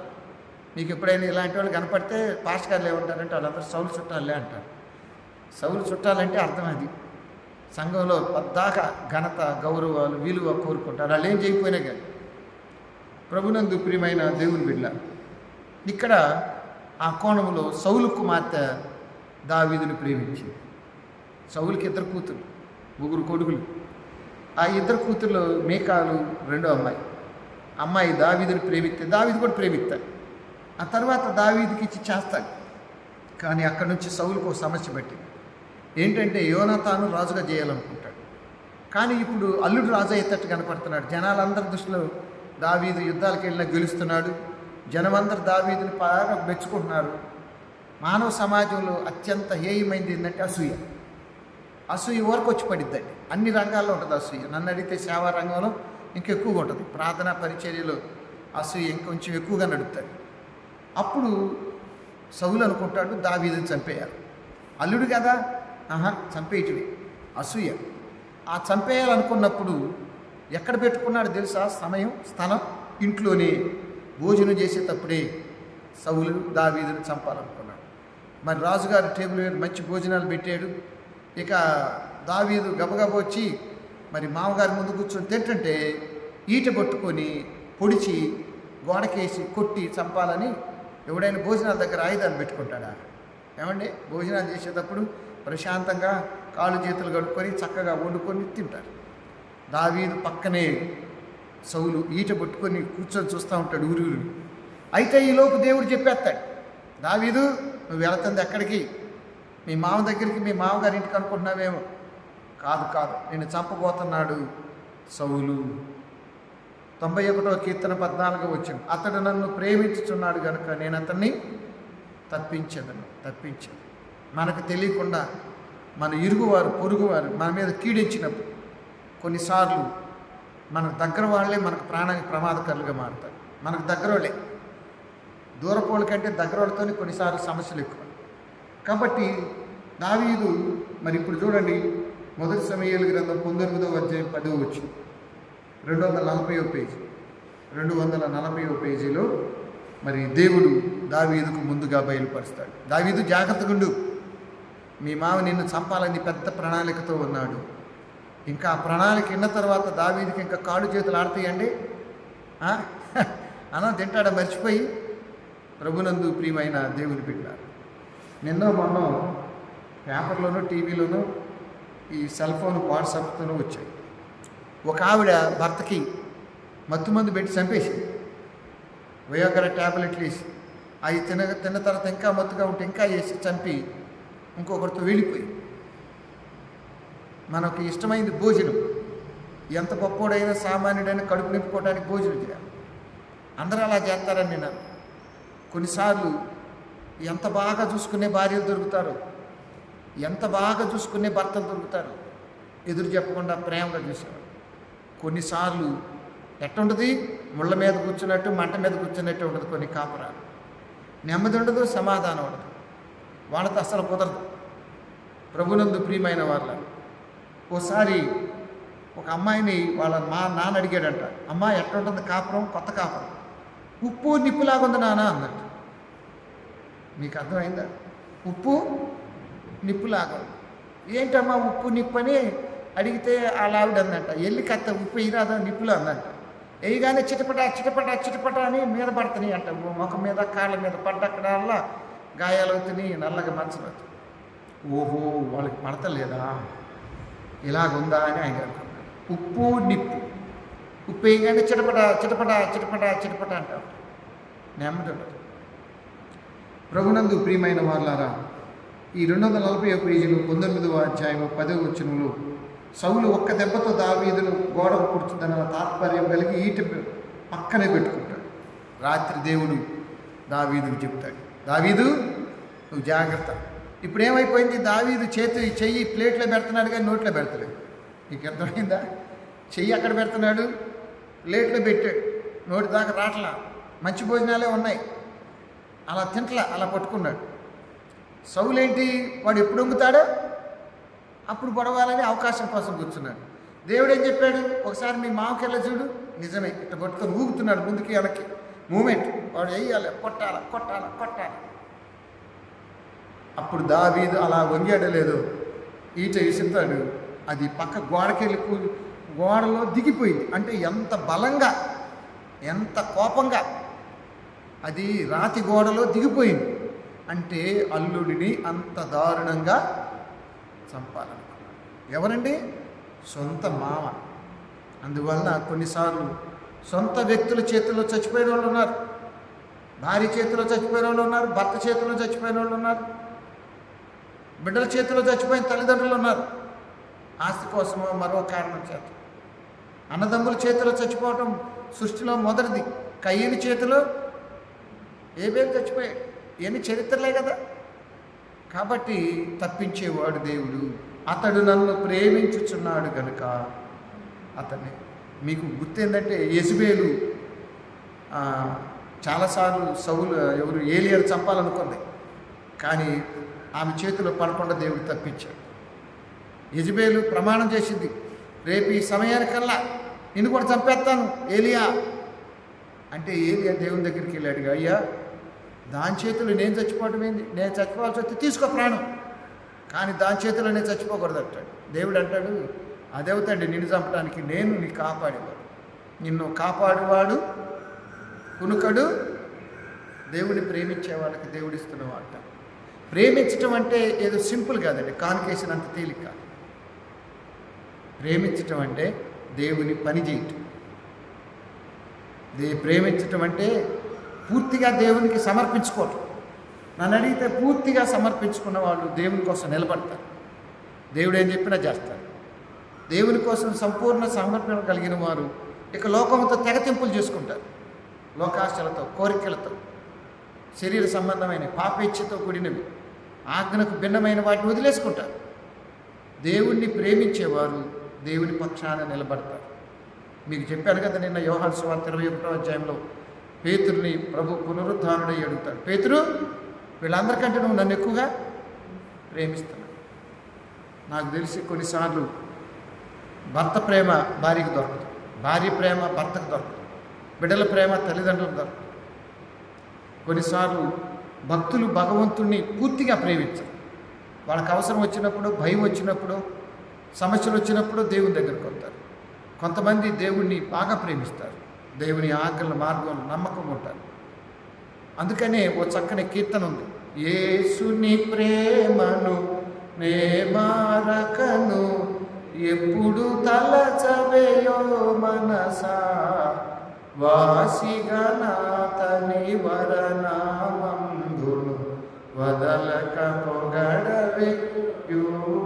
మీకు ఎప్పుడైనా ఇలాంటి వాళ్ళు కనపడితే పాస్టర్ గారు ఏమంటారంటే వాళ్ళందరూ సౌలు చుట్టాలే అంటారు. సౌలు చుట్టాలంటే అర్థం అది. సంఘంలో పద్దాకా ఘనత, గౌరవాలు, విలువ కోరుకుంటారు. వాళ్ళు ఏం చేయకపోయినా కానీ. ప్రభునందు ప్రియమైన దేవుని బిడ్డ, ఇక్కడ ఆ కోణంలో సౌలు కుమార్తె దావీదుని ప్రేమించింది. సౌలుకి 2 కూతురు, 3 కొడుకులు. ఆ 2 కూతుర్లో మీకాలు రెండో అమ్మాయి దావీదుని ప్రేమిస్తే దావీదు కూడా ప్రేమిస్తాడు. ఆ తర్వాత దావీదుకి ఇచ్చి చేస్తాడు. కానీ అక్కడి నుంచి సౌలుకు ఒక సమస్య పెట్టింది. ఏంటంటే యోనాతాను రాజుగా చేయాలనుకుంటాడు. కానీ ఇప్పుడు అల్లుడు రాజు అయ్యేటట్టు కనపడుతున్నాడు. జనాలందరి దృష్టిలో దావీదు యుద్ధాలకు వెళ్ళినా గెలుస్తున్నాడు. జనమందరూ దావీదుని బాగా మెచ్చుకుంటున్నారు. మానవ సమాజంలో అత్యంత హేయమైంది ఏంటంటే అసూయ. అసూయ వరకు వచ్చి పడిద్దండి. అన్ని రంగాల్లో ఉంటుంది అసూయ. నన్ను అడిగితే సేవా రంగంలో ఇంకెక్కువగా ఉంటుంది. ప్రార్థనా పరిచర్యలో అసూయ ఇంకొంచెం ఎక్కువగా నడుపుతాడు. అప్పుడు సౌలు అనుకుంటాడు దావీదుని చంపేయాలి. అల్లుడు కదా, చంపేయటమే అసూయ. ఆ చంపేయాలనుకున్నప్పుడు ఎక్కడ పెట్టుకున్నాడు తెలుసా? సమయం, స్థలం ఇంట్లోనే. భోజనం చేసేటప్పుడే సౌలు దావీదుని చంపాలనుకున్నాడు. మరి రాజుగారి టేబుల్ మీద మంచి భోజనాలు పెట్టాడు. ఇక దావీదు గబగబ వచ్చి మరి మామగారి ముందు కూర్చొని తింటుంటే ఈట పట్టుకొని పొడిచి గోడకేసి కొట్టి చంపాలని ఎవడైనా భోజనాల దగ్గర ఆయుధాలు పెట్టుకుంటాడా? ఏమండి, భోజనాలు చేసేటప్పుడు ప్రశాంతంగా కాళ్ళు చేతులు కడుక్కొని చక్కగా వండుకొని తింటారు. దావీదు పక్కనే సౌలు ఈట పట్టుకొని కూర్చొని చూస్తూ ఉంటాడు ఊరు. అయితే ఈలోపు దేవుడు చెప్పేస్తాడు, దావీదు నువ్వు వెళుతుంది ఎక్కడికి? మీ మామ దగ్గరికి మీ మామగారి ఇంటికి అనుకుంటున్నావేమో. కాదు, నేను చంపబోతున్నాడు సౌలు. 91వ కీర్తన 14వ వచనం, అతడు నన్ను ప్రేమించుచున్నాడు కనుక నేను అతన్ని తప్పించాను. మనకు తెలియకుండా మన ఇరుగువారు పొరుగువారు మన మీద కీడించినప్పుడు కొన్నిసార్లు మన దగ్గర వాళ్ళే మనకు ప్రాణానికి ప్రమాదకరులుగా మారుతారు. మనకు దగ్గర వాళ్ళే, దూరపోళ్ళ కంటే దగ్గర వాళ్ళతోనే కొన్నిసార్లు సమస్యలు ఎక్కువ. కాబట్టి దావీదు మరి ఇప్పుడు చూడండి, 1 సమూయేలు గ్రంథం 19వ అధ్యాయం 10వ వచనం, 240వ పేజీ, 240వ పేజీలో మరి దేవుడు దావీదుకు ముందుగా బయలుపరుస్తాడు. దావీదు జాగ్రత్తగా ఉండు, మీ మామ నిన్ను చంపాలని పెద్ద ప్రణాళికతో ఉన్నాడు. ఇంకా ఆ ప్రణాళిక విన్న తర్వాత దావీదుకి ఇంకా కాళ్ళు చేతులు ఆడతాయండి. అన్నం తింటాడా మర్చిపోయి. ప్రభునందు ప్రియమైన దేవుని బిడ్డ, నిన్నో మొన్నో పేపర్లోనూ టీవీలోనూ ఈ సెల్ ఫోన్ వాట్సాప్తోనూ వచ్చాయి. ఒక ఆవిడ భర్తకి మత్తుమందు పెట్టి చంపేసి వయోగర ట్యాబ్లెట్లు వేసి అవి తిన్న తర్వాత ఇంకా మత్తుగా ఉంటే ఇంకా వేసి చంపి ఇంకొకరితో వెళ్ళిపోయి. మనకు ఇష్టమైంది భోజనం, ఎంత గొప్పోడైనా సామాన్యుడైనా కడుపు నింపుకోవడానికి భోజనం చేయాలి. అందరూ అలా చేస్తారని నేను. కొన్నిసార్లు ఎంత బాగా చూసుకునే భార్యలు దొరుకుతారో, ఎంత బాగా చూసుకునే భర్తలు దొరుకుతారు, ఎదురు చెప్పకుండా ప్రేమగా చూసేవారు. కొన్నిసార్లు ఎట్టుంటుంది, ముళ్ళ మీద కూర్చున్నట్టు మంట మీద కూర్చున్నట్టు ఉంటుంది. కొన్ని కాపురాలు నెమ్మది ఉండదు, సమాధానం ఉండదు, వాళ్ళతో అసలు కుదరదు. ప్రభునందు ప్రియమైన వాళ్ళ ఓసారి ఒక అమ్మాయిని వాళ్ళ నాన్న అడిగాడంట, అమ్మ ఎట్టుంటుంది కాపురం, కొత్త కాపురం, ఉప్పు నిప్పులాగుంది నాన్న అన్నట్టు. మీకు అర్థమైందా? ఉప్పు నిప్పులాగా. ఏంటమ్మా ఉప్పు నిప్పు అని అడిగితే వాళ్ళ ఆవిడ అందంట, ఎల్లి కత్త ఉప్పు వేయరాదా నిప్పులు అందంట. వేయగానే చిటపట అని మీద పడుతున్నాయి అంట, ముఖం మీద కాళ్ళ మీద పడ్డక్కడల్లా గాయాలు అవుతున్నాయి, నల్లగా మంచం అవుతుంది. ఓహో, వాళ్ళకి పడతలేదా, ఇలాగుందా అని ఆయన అనుకున్నాడు. ఉప్పు నిప్పు, ఉప్పు వేయగానే చిటపట అంటారు, నెమ్మది ఉండదు. ప్రభునందు ప్రియమైన వాళ్ళారా, ఈ 240వ పేజీలో 19వ అధ్యాయం 10వ వచనంలో సౌలు ఒక్క దెబ్బతో దావీదును గోడకు కూర్చుందన్న తాత్పర్యం కలిగి ఈట పక్కనే పెట్టుకుంటాడు. రాత్రి దేవుడు దావీదుకు చెప్తాడు, దావీదు నువ్వు జాగ్రత్త. ఇప్పుడు ఏమైపోయింది, దావీదు చెయ్యి ప్లేట్లో పెడుతున్నాడు కానీ నోట్లో పెడతలేదు. నీకు అర్థమైందా? చెయ్యి అక్కడ పెడుతున్నాడు, ప్లేట్లో పెట్టాడు, నోటి దాకా రాట్లా, మంచి భోజనాలే ఉన్నాయి, అలా తింటలా, అలా పట్టుకున్నాడు. సౌలేంటి, వాడు ఎప్పుడు వంగుతాడో అప్పుడు పొడవాలని అవకాశం కోసం కూర్చున్నాడు. దేవుడు ఏం చెప్పాడు, ఒకసారి మీ మామకెళ్ళ చూడు, నిజమే ఇట్లా పట్టుకొని ఊగుతున్నాడు ముందుకి వెనక్కి, మూమెంట్, వాడు వేయాలి, కొట్టాల. అప్పుడు దావీదు అలా వంగాడో లేదో ఈట విసురుతాడు, అది పక్క గోడకెళ్ళి గోడలో దిగిపోయింది. అంటే ఎంత బలంగా, ఎంత కోపంగా అది రాతి గోడలో దిగిపోయింది. అంటే అల్లుడిని అంత దారుణంగా చంపాలనుకున్నాడు. ఎవరండి? సొంత మామ. అందువలన కొన్నిసార్లు సొంత వ్యక్తుల చేతిలో చచ్చిపోయిన వాళ్ళు ఉన్నారు, భార్య చేతిలో చచ్చిపోయిన వాళ్ళు ఉన్నారు, భర్త చేతిలో చచ్చిపోయిన వాళ్ళు ఉన్నారు, బిడ్డల చేతిలో చచ్చిపోయిన తల్లిదండ్రులు ఉన్నారు. ఆస్తి కోసమో మరో కారణం చేత. అన్నదమ్ముల చేతిలో చచ్చిపోవటం సృష్టిలో మొదటిది. కయ్యని చేతిలో ఏబేలు చచ్చిపోయాడు. ఇవన్నీ చరిత్రలే కదా. కాబట్టి తప్పించేవాడు దేవుడు. అతడు నన్ను ప్రేమించుచున్నాడు కనుక అతన్ని. మీకు గుర్తేందంటే యెజబేలు చాలాసార్లు ఎవరు ఏలియాను చంపాలనుకుంది, కానీ ఆమె చేతిలో పడకుండా దేవుడు తప్పించాడు. యెజబేలు ప్రమాణం చేసింది, రేపు ఈ సమయానికల్లా నిన్ను కూడా చంపేస్తాను ఏలియా అంటే, ఏలియా దేవుని దగ్గరికి వెళ్ళాడు, అయ్యా దాని చేతిలో నేను చచ్చిపోవటం ఏంది, నేను చచ్చిపోవాల్సి వస్తే తీసుకో ప్రాణం, కానీ దాని చేతిలో నేను చచ్చిపోకూడదు అంటాడు. దేవుడు అంటాడు, అదేవుతాండి నిన్ను చంపడానికి, నేను నీ కాపాడేవాడు, నిన్ను కాపాడేవాడు కునుకడు, దేవుడిని ప్రేమించేవాళ్ళకి దేవుడిస్తున్నవాట. ప్రేమించటం అంటే ఏదో సింపుల్ కాదండి, కానుకేసినంత తేలిక. ప్రేమించటం అంటే దేవుని పని చేయటం. ప్రేమించటం అంటే పూర్తిగా దేవునికి సమర్పించుకోవటం. నన్ను అడిగితే పూర్తిగా సమర్పించుకున్న వాళ్ళు దేవుని కోసం నిలబడతారు. దేవుడు ఏం చెప్పినా చేస్తారు. దేవుని కోసం సంపూర్ణ సమర్పణ కలిగిన వారు ఇక లోకంతో తెగతింపులు చేసుకుంటారు. లోకాశలతో, కోరికలతో, శరీర సంబంధమైన పాపేచ్ఛతో కూడినవి, ఆజ్ఞకు భిన్నమైన వాటిని వదిలేసుకుంటారు. దేవుణ్ణి ప్రేమించేవారు దేవుని పక్షాన నిలబడతారు. మీకు చెప్పాను కదా నిన్న యోహాను సువార్త 21వ అధ్యాయంలో పేతురుని ప్రభు పునరుద్ధానుడై అడుగుతాడు, పేతురు, వీళ్ళందరికంటే నువ్వు నన్ను ఎక్కువగా ప్రేమిస్తున్నావు. నాకు తెలిసి కొన్నిసార్లు భర్త ప్రేమ భార్యకు దొరకదు, భార్య ప్రేమ భర్తకు దొరకదు, బిడ్డల ప్రేమ తల్లిదండ్రులకు దొరకదు. కొన్నిసార్లు భక్తులు భగవంతుణ్ణి పూర్తిగా ప్రేమించరు. వాళ్ళకి అవసరం వచ్చినప్పుడు, భయం వచ్చినప్పుడు, సమస్యలు వచ్చినప్పుడు దేవుని దగ్గరకు వస్తారు. కొంతమంది దేవుణ్ణి బాగా ప్రేమిస్తారు, దేవుని ఆజ్ఞల మార్గంలో నమ్మకం ఉంటారు. అందుకనే ఓ చక్కని కీర్తన ఉంది, యేసుని ప్రేమను నే మారకను ఎప్పుడు తలచవేయో మనసా వాసిగనాతని వరనామందును వదలక పొగడవేయో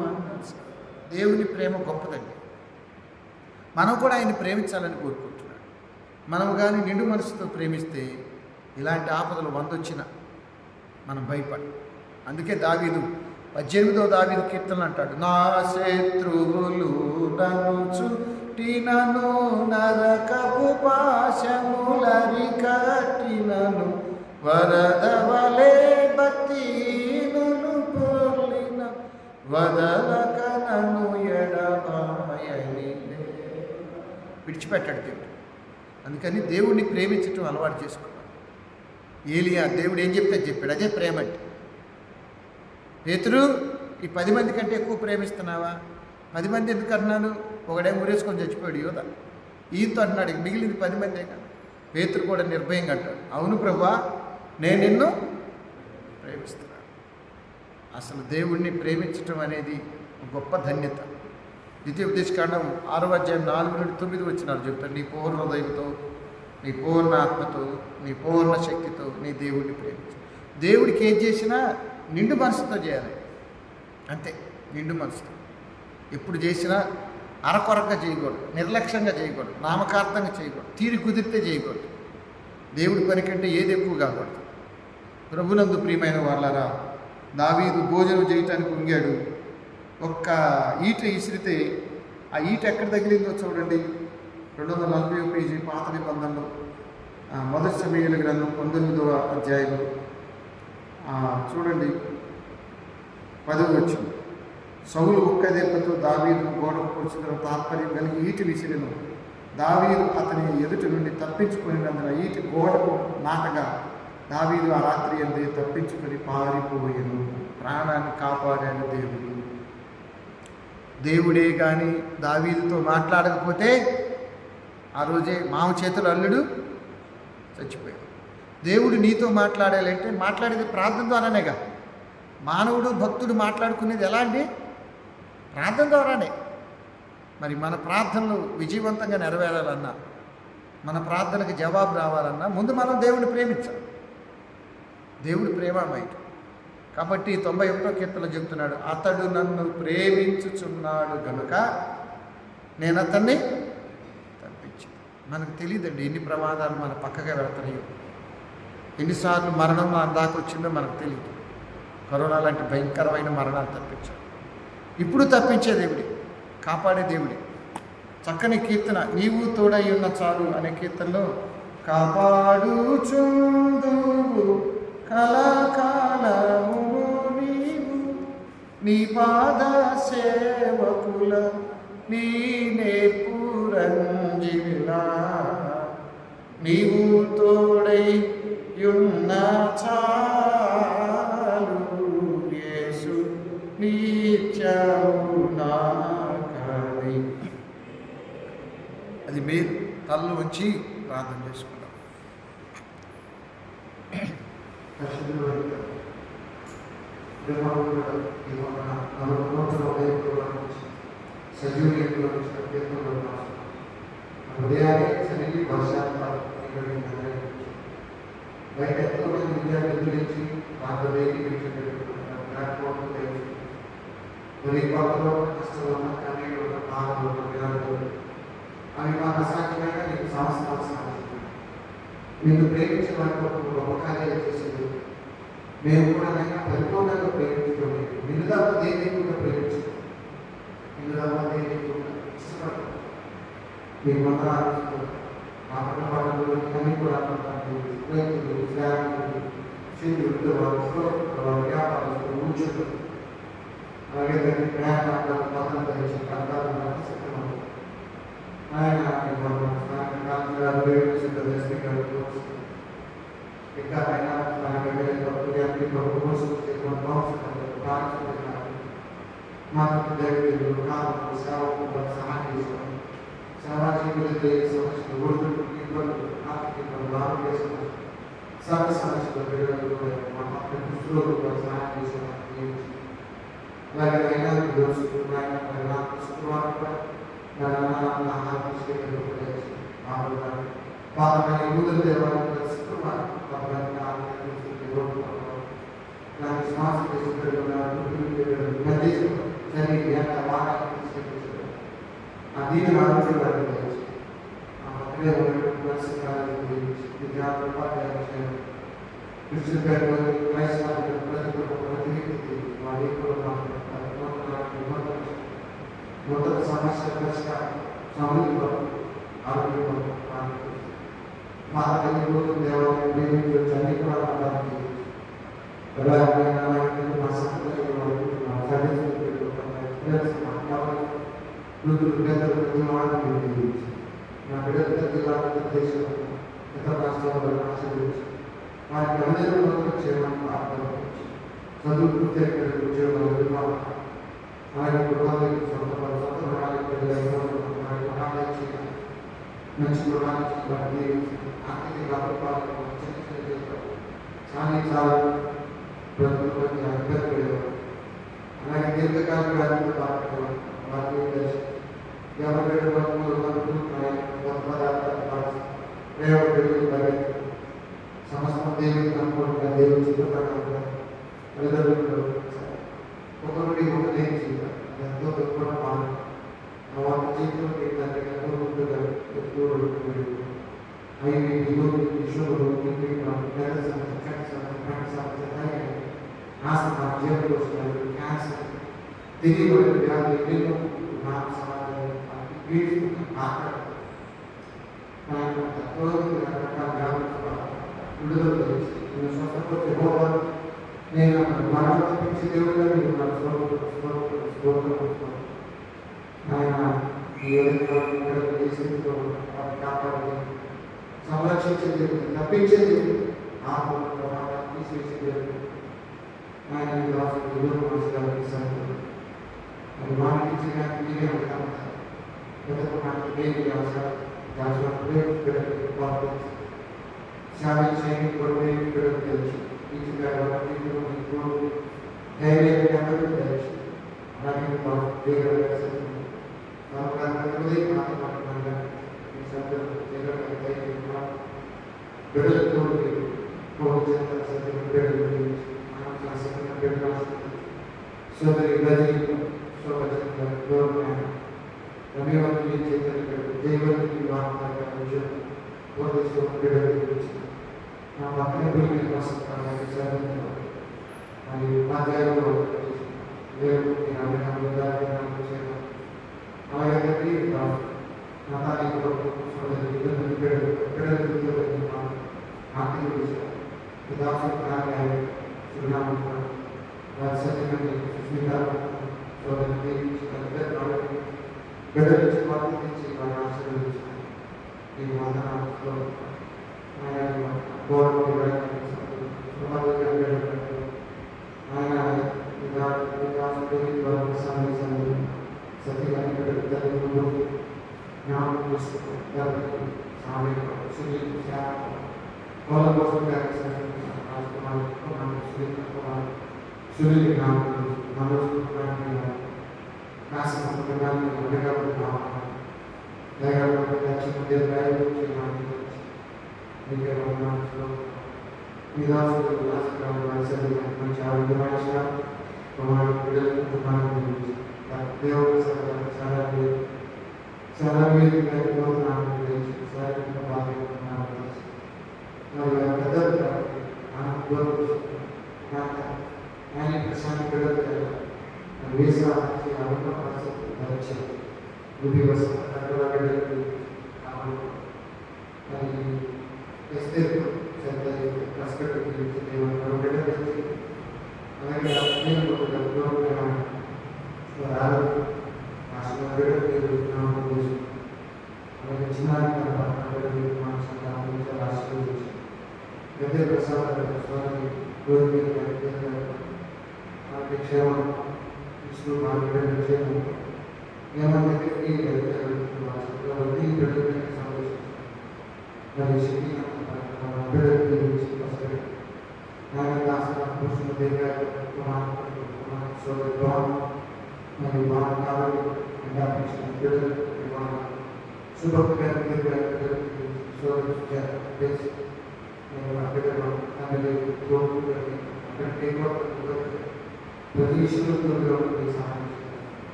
మనసా. దేవుని ప్రేమ గొప్పదండి. మనం కూడా ఆయన ప్రేమించాలని కోరుకుంటున్నాడు. మనం కానీ నిండు మనసుతో ప్రేమిస్తే ఇలాంటి ఆపదలు 100 వచ్చినా మనం భయపడం. అందుకే దావీదు 18వ దావీదు కీర్తనలు అంటాడు, నా శత్రువులు నన్ను చుట్టినను నరకపు పాశములరికట్టినను వరదవలే భక్తినును పొర్లిన వదలక నన్ను ఎడబాయని విడిచిపెట్టాడు దేవుడు. అందుకని దేవుడిని ప్రేమించటం అలవాటు చేసుకున్నాడు. ఏలియా దేవుడు ఏం చెప్తే చెప్పాడు, అదే ప్రేమ అంటే. పేతురు, ఈ 10 మంది కంటే ఎక్కువ ప్రేమిస్తున్నావా? 10 మంది ఎందుకు అన్నాను? ఒకడే మురేసుకొని చచ్చిపోయాడు యోధ, ఈయనతో అంటున్నాడు మిగిలింది 10 మందే కదా. పేతురు కూడా నిర్భయంగా అంటాడు, అవును ప్రభువా, నేను నిన్ను ప్రేమిస్తున్నాను. అసలు దేవుణ్ణి ప్రేమించటం అనేది గొప్ప ధన్యత. ద్వితీయోపదేశకాండం 6వ అధ్యాయం 4-9 వచనాలు చెప్తాడు, నీ పూర్ణ హృదయంతో, నీ పూర్ణ ఆత్మతో, నీ పూర్ణ శక్తితో నీ దేవుడిని ప్రేమించు. దేవుడికి ఏం చేసినా నిండు మనసుతో చేయాలి, అంతే. నిండు మనసుతో ఎప్పుడు చేసినా అరకొరగా చేయకూడదు, నిర్లక్ష్యంగా చేయకూడదు, నామకార్థంగా చేయకూడదు, తీరి కుదిరితే చేయకూడదు. దేవుడి పని కంటే ఏది ఎక్కువ కాకూడదు. ప్రభునందు ప్రియమైన వాళ్ళారా, దావీదు భోజనం చేయటానికి ఉంగాడు. ఒక్క ఈట ఇసిరితే ఆ ఈట ఎక్కడ తగిలిందో చూడండి. 240వ పేజీ పాత నిబంధనలో మొదటి సమూయేలు గ్రంథం 19వ అధ్యాయంలో చూడండి 10వ వచనం. సౌలు ఒక్క దెబ్బతో దావీదును గోడకు పొడిచిన తాత్పర్యం కలిగి ఈటి విసిరిను. దావీదు అతని ఎదుటి నుండి తప్పించుకునేందున ఈటి గోడకు నాటగా దావీదు ఆ రాత్రి అందే తప్పించుకొని పారిపోయాను. ప్రాణాన్ని కాపాడాడు దేవుడు. దేవుడే కానీ దావీదుతో మాట్లాడకపోతే ఆ రోజే మామ చేతులు అల్లుడు చచ్చిపోయాడు. దేవుడు నీతో మాట్లాడాలంటే మాట్లాడేది ప్రార్థన ద్వారానేగా. మానవుడు భక్తుడు మాట్లాడుకునేది ఎలా అండి? ప్రార్థన ద్వారానే. మరి మన ప్రార్థనలు విజయవంతంగా నెరవేరాలన్నా, మన ప్రార్థనకు జవాబు రావాలన్నా ముందు మనం దేవుడిని ప్రేమించాలి. దేవుడు ప్రేమమయుడు కాబట్టి 91వ కీర్తనలో చెప్తున్నాడు, అతడు నన్ను ప్రేమించుచున్నాడు గనుక నేను అతన్ని తప్పించి. మనకు తెలియదండి ఎన్ని ప్రమాదాలు మన పక్కగా వెళ్తున్నాయో, ఎన్నిసార్లు మరణం మన దాకా వచ్చిందో మనకు తెలియదు. కరోనా లాంటి భయంకరమైన మరణాలు తప్పించాడు. ఇప్పుడు తప్పించే దేవుడే, కాపాడే దేవుడే. చక్కని కీర్తన, నీవు తోడై ఉన్న చాలు అనే కీర్తనలో, కాపాడుచుందువు కలకాలము నీవు నీ పాద సేవకుల నీ నేర్పురంజిలా నీవు తోడై యున్న చాలు యేసు నిత్యము నాకని. అది మీరు తల్లు వచ్చి ప్రార్థన చేసుకుంటాం. హృదయాన్ని సరిగి వర్షాలు బయట ఎంతో మంది విద్యార్థుల నుంచి వాళ్ళ వెయిటింగ్ ప్లాట్ఫామ్ తెలుసు మరి కొత్తలో కష్టంలో ఉన్న కన్నీళ్ళు ఉన్న బాధలు ఉన్న విధానాలు అవి మాకు అసాధ్యమైన నీకు సంవత్సరాలు సాధ్యం. మీరు ప్రేమించే వారి కొరకు గొప్ప కార్యాలు చేసేది మేము కూడా నైనా పరిపూర్ణంగా ప్రేమించుకోండి. నిన్నుదా దేని కూడా ప్రేమించుకో, నిన్నుదా దేని కూడా ఇష్టపడతాం. మీకు వందనాలు మా పట్టణాలలో అన్ని కూడా రైతులు, శ్రామికులు, క్షేత్రులు, వ్యాపారస్తులు, ఊచులు, అలాగే దాన్ని ప్రయాణాలు పద్ధతి ధరించి ప్రాంతాలను సిద్ధం ఆయన ఇంకా ఆయన మాకు దేవుడు సేవకు సహాయం చేశారు. సేవా జీవితంలో సమస్యలు ఒడిదుడుకు ఇబ్బందులు ఆర్థిక ఇబ్బందులు ఆరోగ్య సమస్యలు సర్వ సమస్యలు దృష్టిలో సహాయం చేశారు. అలాగే అయినా శుక్రవారం కూడా ఆహారం పాపమైన యూదుల దేవాలయం శుక్రవారం నాకు శ్వాస ఆ దీని ఆరోగ్యం నూతన సమస్య పరిష్కారం సమృద్ధిలో ఆరోగ్యం మా దేవాలయం ప్రేమించవచ్చు అన్ని కూడా మా సంప్రదాయంలో నా బిడ్డల జిల్లా దేశంలో ఇతర రాష్ట్రాల్లో ఆశ్రయించి వారికి అందరూ చేయడం చదువు పూర్తి ఉద్యోగాలు ఆయన గృహాలకు సొంత మంచి గృహానికి ఆర్థిక వ్యాపారాలు చాలా బ్రతుకులకి అభ్యర్థులు అలాగే దీర్ఘకాలిక వ్యాధులు బాధపడేవారు వారికి ఎవరి సమస్త దేవుని అనుకోవడం దేవుని చిత్రపరంగా తల్లిదండ్రులు ఒకరికి ఒకటి ఎంతో తక్కువ వాళ్ళ జీవితంలో ఏంటంటే ఎంతో ముందుగా ఎక్కువ అవి విషయంలో జీవితంలో వస్తున్నారు క్యాన్సర్ తెలియబడిన వ్యాధులు ఎన్నెన్నో నాకు సమాధానం రకరకాల వ్యాధులు విడుదల స్వస్థపతి హోవాను నేను మరణం తప్పించి దేవుడుగా మీరు నా స్వరూపం ఆయన ఈ విధంగా కాపాడి సంరక్షించే దేవుడు తప్పించే దేవుడు తీసేసే దేవుడు ఆయన అది మానిపించడానికి మీరే ఉంటారు మనకి దేని అవసరం సేవ చేయని కొడుకు పిల్లలు తెలుసు ధైర్యం తెలుసు అలాగే బిడ్డలతో సోదరి గది రవివర్తి చైతన్య దేవతి నా పక్కన గురి కోసం మరి ఉపాధ్యాయులు అలాగే నా తారీఖు ఆర్థిక విషయం ఉదాహరణ కార్యాలయం చిరునామా రాజశేఖర్ సుస్మిత సోదరి బిడ్డలించి ప్రార్థించి వారిని ఆశీర్వదించాను. ఈ వందనాలతో ఆయన గౌరవ సందేశాన్ని సత్యమైన తల్లిదండ్రులు జ్ఞానం చేసుకుంటారు. వాళ్ళ కోసం సునీల్ జ్ఞానం కాశీదాన్ని అడ్డగా దయగా చిన్న మీ దాసుడు మంచి ఆరోగ్యమైన కుమారు పిల్లలకు కుమారు గురించి దేవుడు చాలా మీరు లేకపోతున్నాను గురించి శారీరక బాధ్యతను పెద్దలు ఆయన ప్రశాంతి పిల్లలు వేసా అనుకున్న పరిస్థితి ధరించారు గుడి వస్తుంది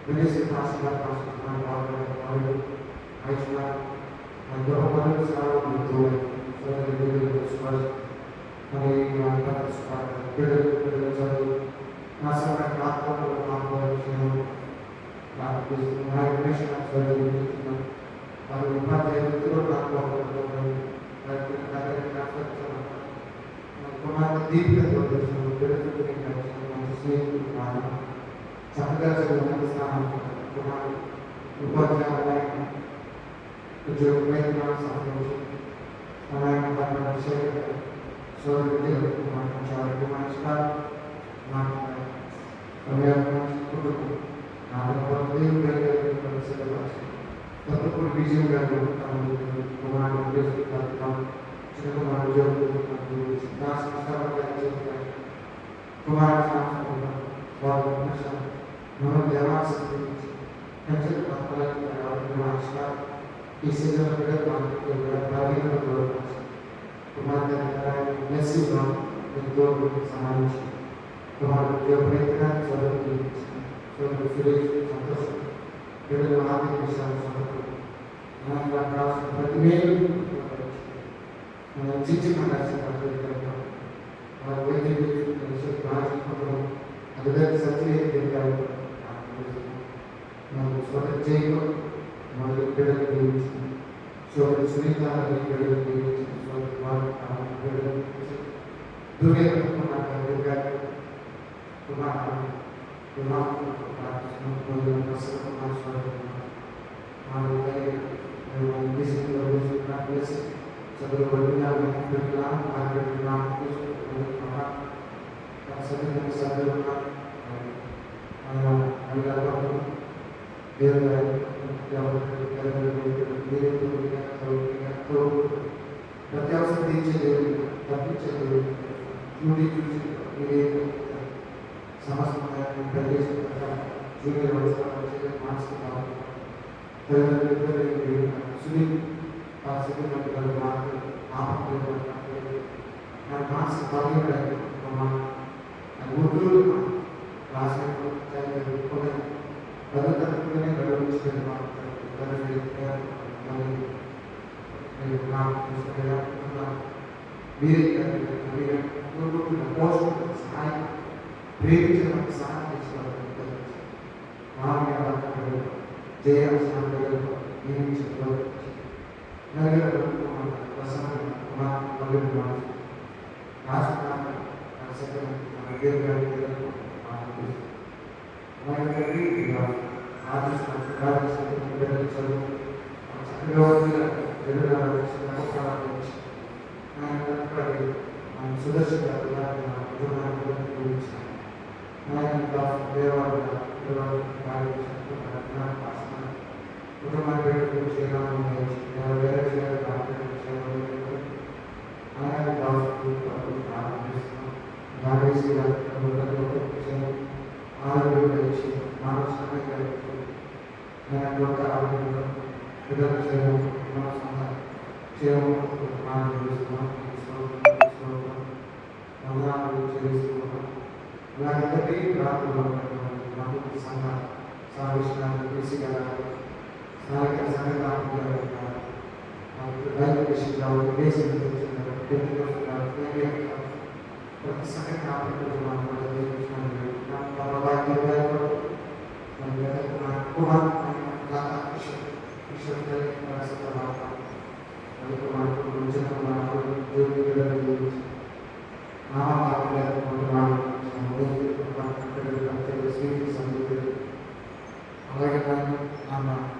విదేశీ భాషగా వాళ్ళు ఆయుష్గా గొప్ప సేవలు పిల్లలు చదువు నా సమయం వారి ఉపాధ్యాయులు కుమార్ దీపికతో స్నేహితులు చక్కగా చదువు స్థానం కుమార్ ఉపాధ్యాయులు ఉద్యోగ సంతోషం సమయం విషయం సోదరుడు తప్పుడు విజయం గారు కుమారుడు చిన్నకుమారు కుమారు దేవాసక్తి ఈ సీజన్ కుమార్తె ఎంతో సమావేశం కుమారుడు ప్రయత్నాన్ని చదువు సురేష్ సంతోషం పిల్లలు ఆర్థిక విషయాలు ప్రతి మేలు చిన్న అధికారి సత్యం స్వతంత్ర చేయడం మరియు పిల్లలు జీవించింది సోదరు సునీత పిల్లలు జీవించింది సోదరు దుర్గా ప్రత్యావసర తీర్చేది తప్పించేది చూడి చూసి సమస్త జూనియర్ మానసిక సునీల్ మానసిక గుర్తులు రాసినప్పుడు పదతరపునే పోషణ సహాయం ప్రేమించడానికి సహాయం చేసుకోవాలి జయాల్సిన నియమించడం సుదర్శన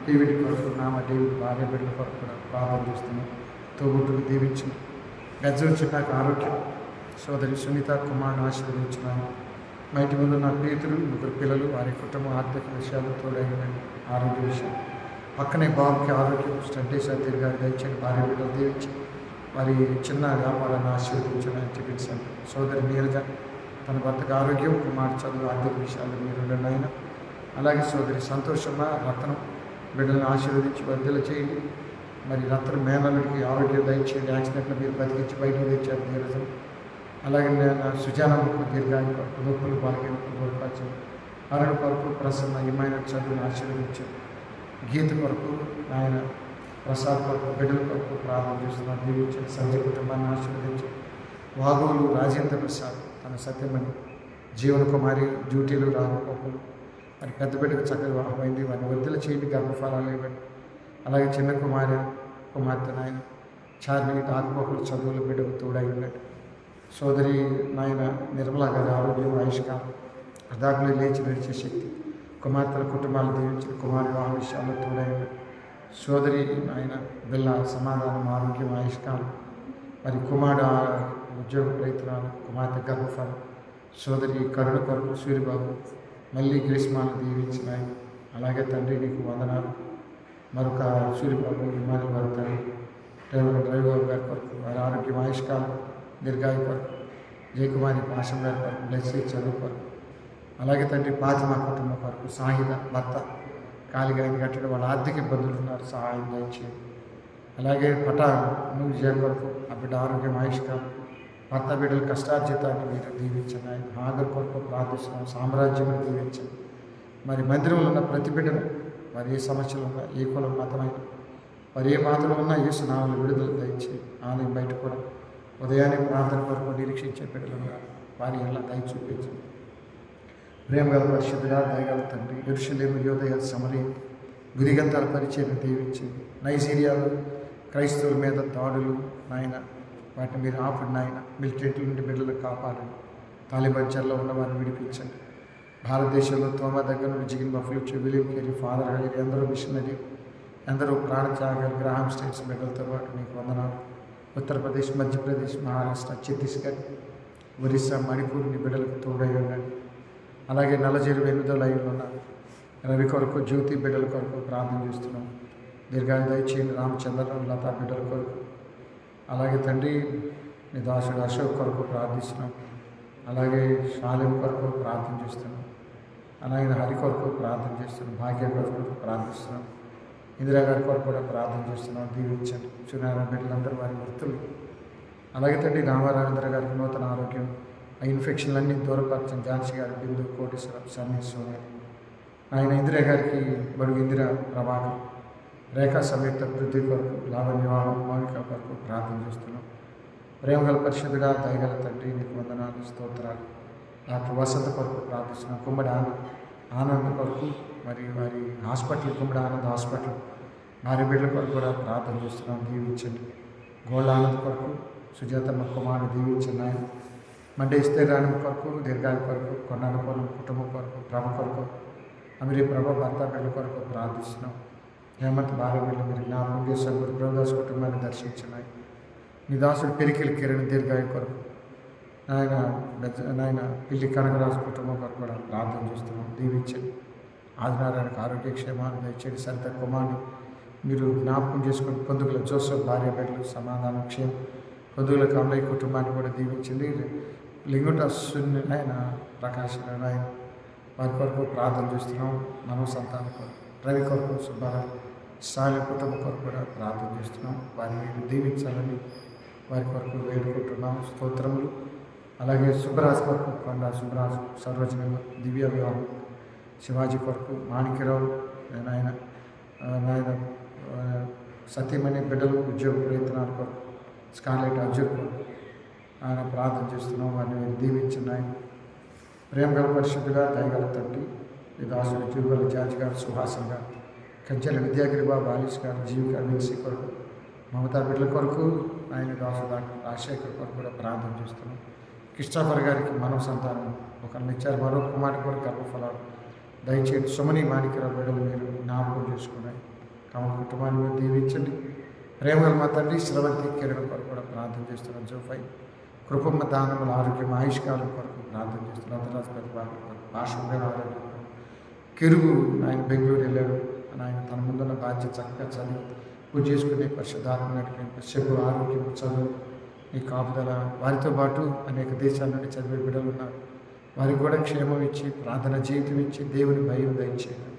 డేవిడ్ కొరకు డేవిడ్ భార్య బిడ్డల కొరకు కూడా ప్రార్థన చేస్తున్నాం. తోబుట్టుకు దీవించిన గజ్జలు చిన్నాక ఆరోగ్యం సోదరి సునీత కుమార్ని ఆశీర్వదించినాను. మా ఇంటి ముందు నా ప్రీతులు 3 పిల్లలు వారి కుటుంబం ఆర్థిక విషయాలు తోడైన ఆరోగ్య విషయం పక్కనే బాబుకి ఆరోగ్యం స్టడీస్ దీర్ఘాలు దయచేసి భార్య బిడ్డలు దీవించి వారి చిన్న వ్యాపారాన్ని ఆశీర్వదించమని చూపించాను. సోదరి నీరజ తన భర్తకు ఆరోగ్యం కుమార్ చదువు ఆర్థిక విషయాలు మీరు ఆయన అలాగే సోదరి సంతోషమ్మ రత్నం బిడ్డలను ఆశీర్వదించి వర్ధలు చేయండి. మరి రత్నం మేనల్లుడికి ఆరోగ్యం దయచేయండి. యాక్సిడెంట్లో మీరు బతికించి బయటకు తెచ్చారు నీరజం. అలాగే నేను సుజానమ్మకు దీర్ఘాయువు నొప్పులు బాగా దూరపరచండి. అరుణ్ కొరకు ప్రసన్న ఏమైనా చదువును ఆశీర్వదించారు. గీత కొరకు ఆయన ప్రసాద్ కొరకు బిడ్డల కొరకు ప్రార్థన చేస్తున్నారు. దీవించారు. సంజయ్ కుటుంబాన్ని ఆశీర్వదించారు. వాగోలు రాజేంద్ర ప్రసాద్ తన సత్యమని జీవన కుమారి డ్యూటీలు రాకపోకలు మరి పెద్ద బిడ్డకు చక్కగా వివాహమైంది. వారిని వద్దల చేయండి, గర్భఫలాలు ఇవ్వండి. అలాగే చిన్న కుమార్తె నాయన చార్మిని రాకపోకలు చదువులు బిడ్డకు తోడై ఉన్నాడు. సోదరి నాయన నిర్మలా గారి ఆరోగ్యం ఆయుష్కాలం వృద్ధాకులు లేచి నడిచే శక్తి కుమార్తెల కుటుంబాలు దీవించిన కుమారు వివాహ విషయాల్లో తోడై ఉన్నాడు. సోదరి నాయన బిల్ల సమాధానం ఆరోగ్యం ఆయుష్కాలం మరి కుమారుడు ఉద్యోగ ప్రయత్నాలు కుమార్తె గర్భఫలం సోదరి కరుణ కొరకు సూర్యబాబు మళ్ళీ గ్రీష్మాలను దీవించినాయి. అలాగే తండ్రి నీకు వందనాలు. మరొక సూర్యబాబు విమానం పడతారు. డ్రైవర్ గారి కొరకు వారి ఆరోగ్యం ఆయుష్కాలం దీర్ఘాయు కొరకు జయకుమారి పాశం గారి కొరకు బ్లెస్సీ చదువు కొరకు అలాగే తండ్రి ఫాతిమా కుటుంబం కొరకు సాహిద భర్త కాలిగా కట్టడం వాళ్ళ ఆర్థిక ఇబ్బందులు ఉన్నారు, సహాయం దయచేయండి. అలాగే నువ్వు విజయ కొరకు ఆ బిడ్డ ఆరోగ్యం ఆయుష్కాలం భర్త బిడ్డల కష్టార్జితాన్ని మీరు దీవించండి. ఆయన హాగర్ కొరకు ప్రార్థిస్తున్నాం. సామ్రాజ్యం దీవించండి. మరి మందిరంలో ఉన్న ప్రతి బిడ్డను మరి ఏ సమస్యలు ఉన్నా ఏ కులం మతమైన మరి ఏ మాతలో ఉన్నా ఏ సునామాలు విడుదల దయచేసి ఆలయం బయట కూడా ఉదయాన్నే ప్రార్థన కొరకు నిరీక్షించే బిడ్డలను వారి ఎలా దయ చూపించండి. ప్రేమ గల పరిశుద్ధుడా దయగల తండ్రి యెరూషలేము యోదయ సమరయ గుదిగంతాల పరిచయం దీవించింది. నైజీరియాలో క్రైస్తవుల మీద దాడులు నాయన వాటిని మీరు ఆపండి నాయన. మిలిటెంట్ల నుండి బిడ్డలను కాపాడండి. తాలిబాన్ చెరలో ఉన్న వారిని విడిపించండి. భారతదేశంలో తోమా దగ్గర నుండి జిగిన్ buffalo William Carey father higher ఎందరో మిషనరీ ఎందరో ప్రాణత్యాగాలు గ్రాహం స్టేట్స్ బిడ్డలతో పాటు మీకు వందనాలు. ఉత్తరప్రదేశ్ మధ్యప్రదేశ్ మహారాష్ట్ర ఛత్తీస్గఢ్ ఒరిస్సా మణిపూర్ని బిడ్డలకు తోడై ఉండండి. అలాగే నల్లజేరు 8వ లైన్లో ఉన్న రవి కొరకు జ్యోతి బిడ్డల కొరకు ప్రార్థన చేస్తున్నాం. దీర్ఘాయు దయచేయండి. రామచంద్రరావు లతా బిడ్డల కొరకు అలాగే తండ్రి నీ దాసుడు అశోక్ కొరకు ప్రార్థిస్తున్నాం. అలాగే శాలిం కొరకు ప్రార్థన చేస్తున్నాం. అలాగే హరి కొరకు ప్రార్థన చేస్తున్నాం. భాగ్య కొరకు ప్రార్థిస్తున్నాం. ఇందిరాగారి కొరకు కూడా ప్రార్థన చేస్తున్నాం. దీవించండి. సూర్యనారాయణ బిడ్డలందరూ వారి వృత్తులు అలాగే తండ్రి రామారావేంద్ర గారికి నూతన ఆరోగ్యం ఆ ఇన్ఫెక్షన్లన్నీ దూరపరచండి. ఝాన్సీ గారి బిందు కోటేశ్వరం సన్నీ సోని ఆయన ఇందిరా గారికి బడుగు ఇందిరా ప్రభాకర్ రేఖా సమేత పృథ్వీ కొరకు లావణ్య మౌనిక కొరకు ప్రార్థన చేస్తున్నాం. ప్రేమగల పరిశుద్ధుడా దయగల తండ్రి నీకు వందనాలు స్తోత్రాలు. డాక్టర్ వసంత కొరకు ప్రార్థిస్తున్నాం. కుమ్మడి ఆనంద్ కొరకు మరియు వారి హాస్పిటల్ కుమ్మడి ఆనంద్ హాస్పిటల్ వారి బిడ్డల కొరకు కూడా ప్రార్థన చేస్తున్నాం. దీవించండి. గోళ్ళ ఆనంద్ కొరకు సుజాతమ్మ కుమారుడు దీవించండి. ఆయన మండే ఇస్తేరాణి కొరకు దీర్ఘాయు కొరకు కొండనపురం కుటుంబం కొరకు ప్రభ కొరకు అమిరి ప్రభ భర్త బిడ్డల కొరకు ప్రార్థిస్తున్నాం. హేమంత్ భార్య బిడ్డలు మీరు జ్ఞాపకం చేశారు. గురు ప్రభుదాస్ కుటుంబాన్ని దర్శించినాయి. నీ దాసుడు పెరికిలి కిరణ్ దీర్ఘాయు కొరకు నాయన పిల్లి కనకరాజు కుటుంబం కొరకు కూడా ప్రార్థన చేస్తున్నాం. దీవించండి. ఆదినారాయణకు ఆరోగ్య క్షేమాన్ని దయచేయండి. సరిత కుమార్ని మీరు జ్ఞాపకం చేసుకుని పొందుగల జోసఫ్ భార్య బిడ్డలు సమాధానం క్షేమం పొందుగల కమలయ్య కుటుంబాన్ని కూడా దీవించండి. లింగుట ఆయన ప్రకాశ్ ఆయన వారి కొరకు ప్రార్థన చేస్తున్నాం. మనో సంతానం కొరకు రవి కొరకు సుబ్బారావు సాలి కుటుంబం కొరకు కూడా ప్రార్థన చేస్తున్నాం. వారిని దీవించాలని వారి కొరకు వేడుకుంటున్నాం. స్తోత్రములు. అలాగే సుబ్బరాజు కొరకు కొండ సుబ్బరాజు సర్వజన దివ్య వివాహం శివాజీ కొరకు మాణిక్యరావు నాయన సతీమణి బిడ్డలు ఉద్యోగ ప్రయత్నాల కొరకు స్కార్లెట్ అర్జున్ కొరకు ఆయన ప్రార్థన చేస్తున్నాం. వారిని దీవించున్నాయి. ప్రేమగల పరిశుద్ధుగా దయగల తండ్రి ఈ దాసుడు జీవుగల జార్జ్ గారు సుహాసన్ గారు కంచెల విద్యాగిరి బాబు ఆలీస్ గారు జీవిక విన్సీ కొరకు మమతా బిడ్డల కొరకు ఆయన దాసు డాక్టర్ రాజశేఖర్ కొరకు కూడా ప్రార్థన చేస్తున్నాం. క్రిస్టఫర్ గారికి మనవ సంతానం ఒకరిని ఇచ్చారు. మరో కుమారుడు కూడా గర్భఫలాలు దయచేసి సుమని మాణిక్యరావు బిడ్డలు మీరు జ్ఞాపకం చేసుకున్నాయి. తమ కుటుంబాన్ని మీరు దీవించండి. ప్రేమగల మా తండ్రి శ్రవంతి కిరణ్ కొరకు కూడా ప్రార్థన చేస్తున్నాం. జోఫై కృపమ్మ దానముల ఆరోగ్యం ఆయుష్కాలం కొరకు ప్రార్థన చేస్తున్నాం. అంతరాజు కొరకు భాషగా ఆరోగ్యం కెరుగు ఆయన బెంగళూరు వెళ్ళాడు. ఆయన తన ముందున్న బాధ్యత చక్కగా చదివి పూజ చేసుకునే పరిశుద్ధాత్మ నడిపి శక్తి ఆరోగ్యం చదువు నీ కాపుదల వారితో పాటు అనేక దేశాల నుండి చదివే బిడ్డలు ఉన్నారు. వారికి కూడా క్షేమం ఇచ్చి ప్రార్థన జీవితం ఇచ్చి దేవుని భయం దయచేయండి.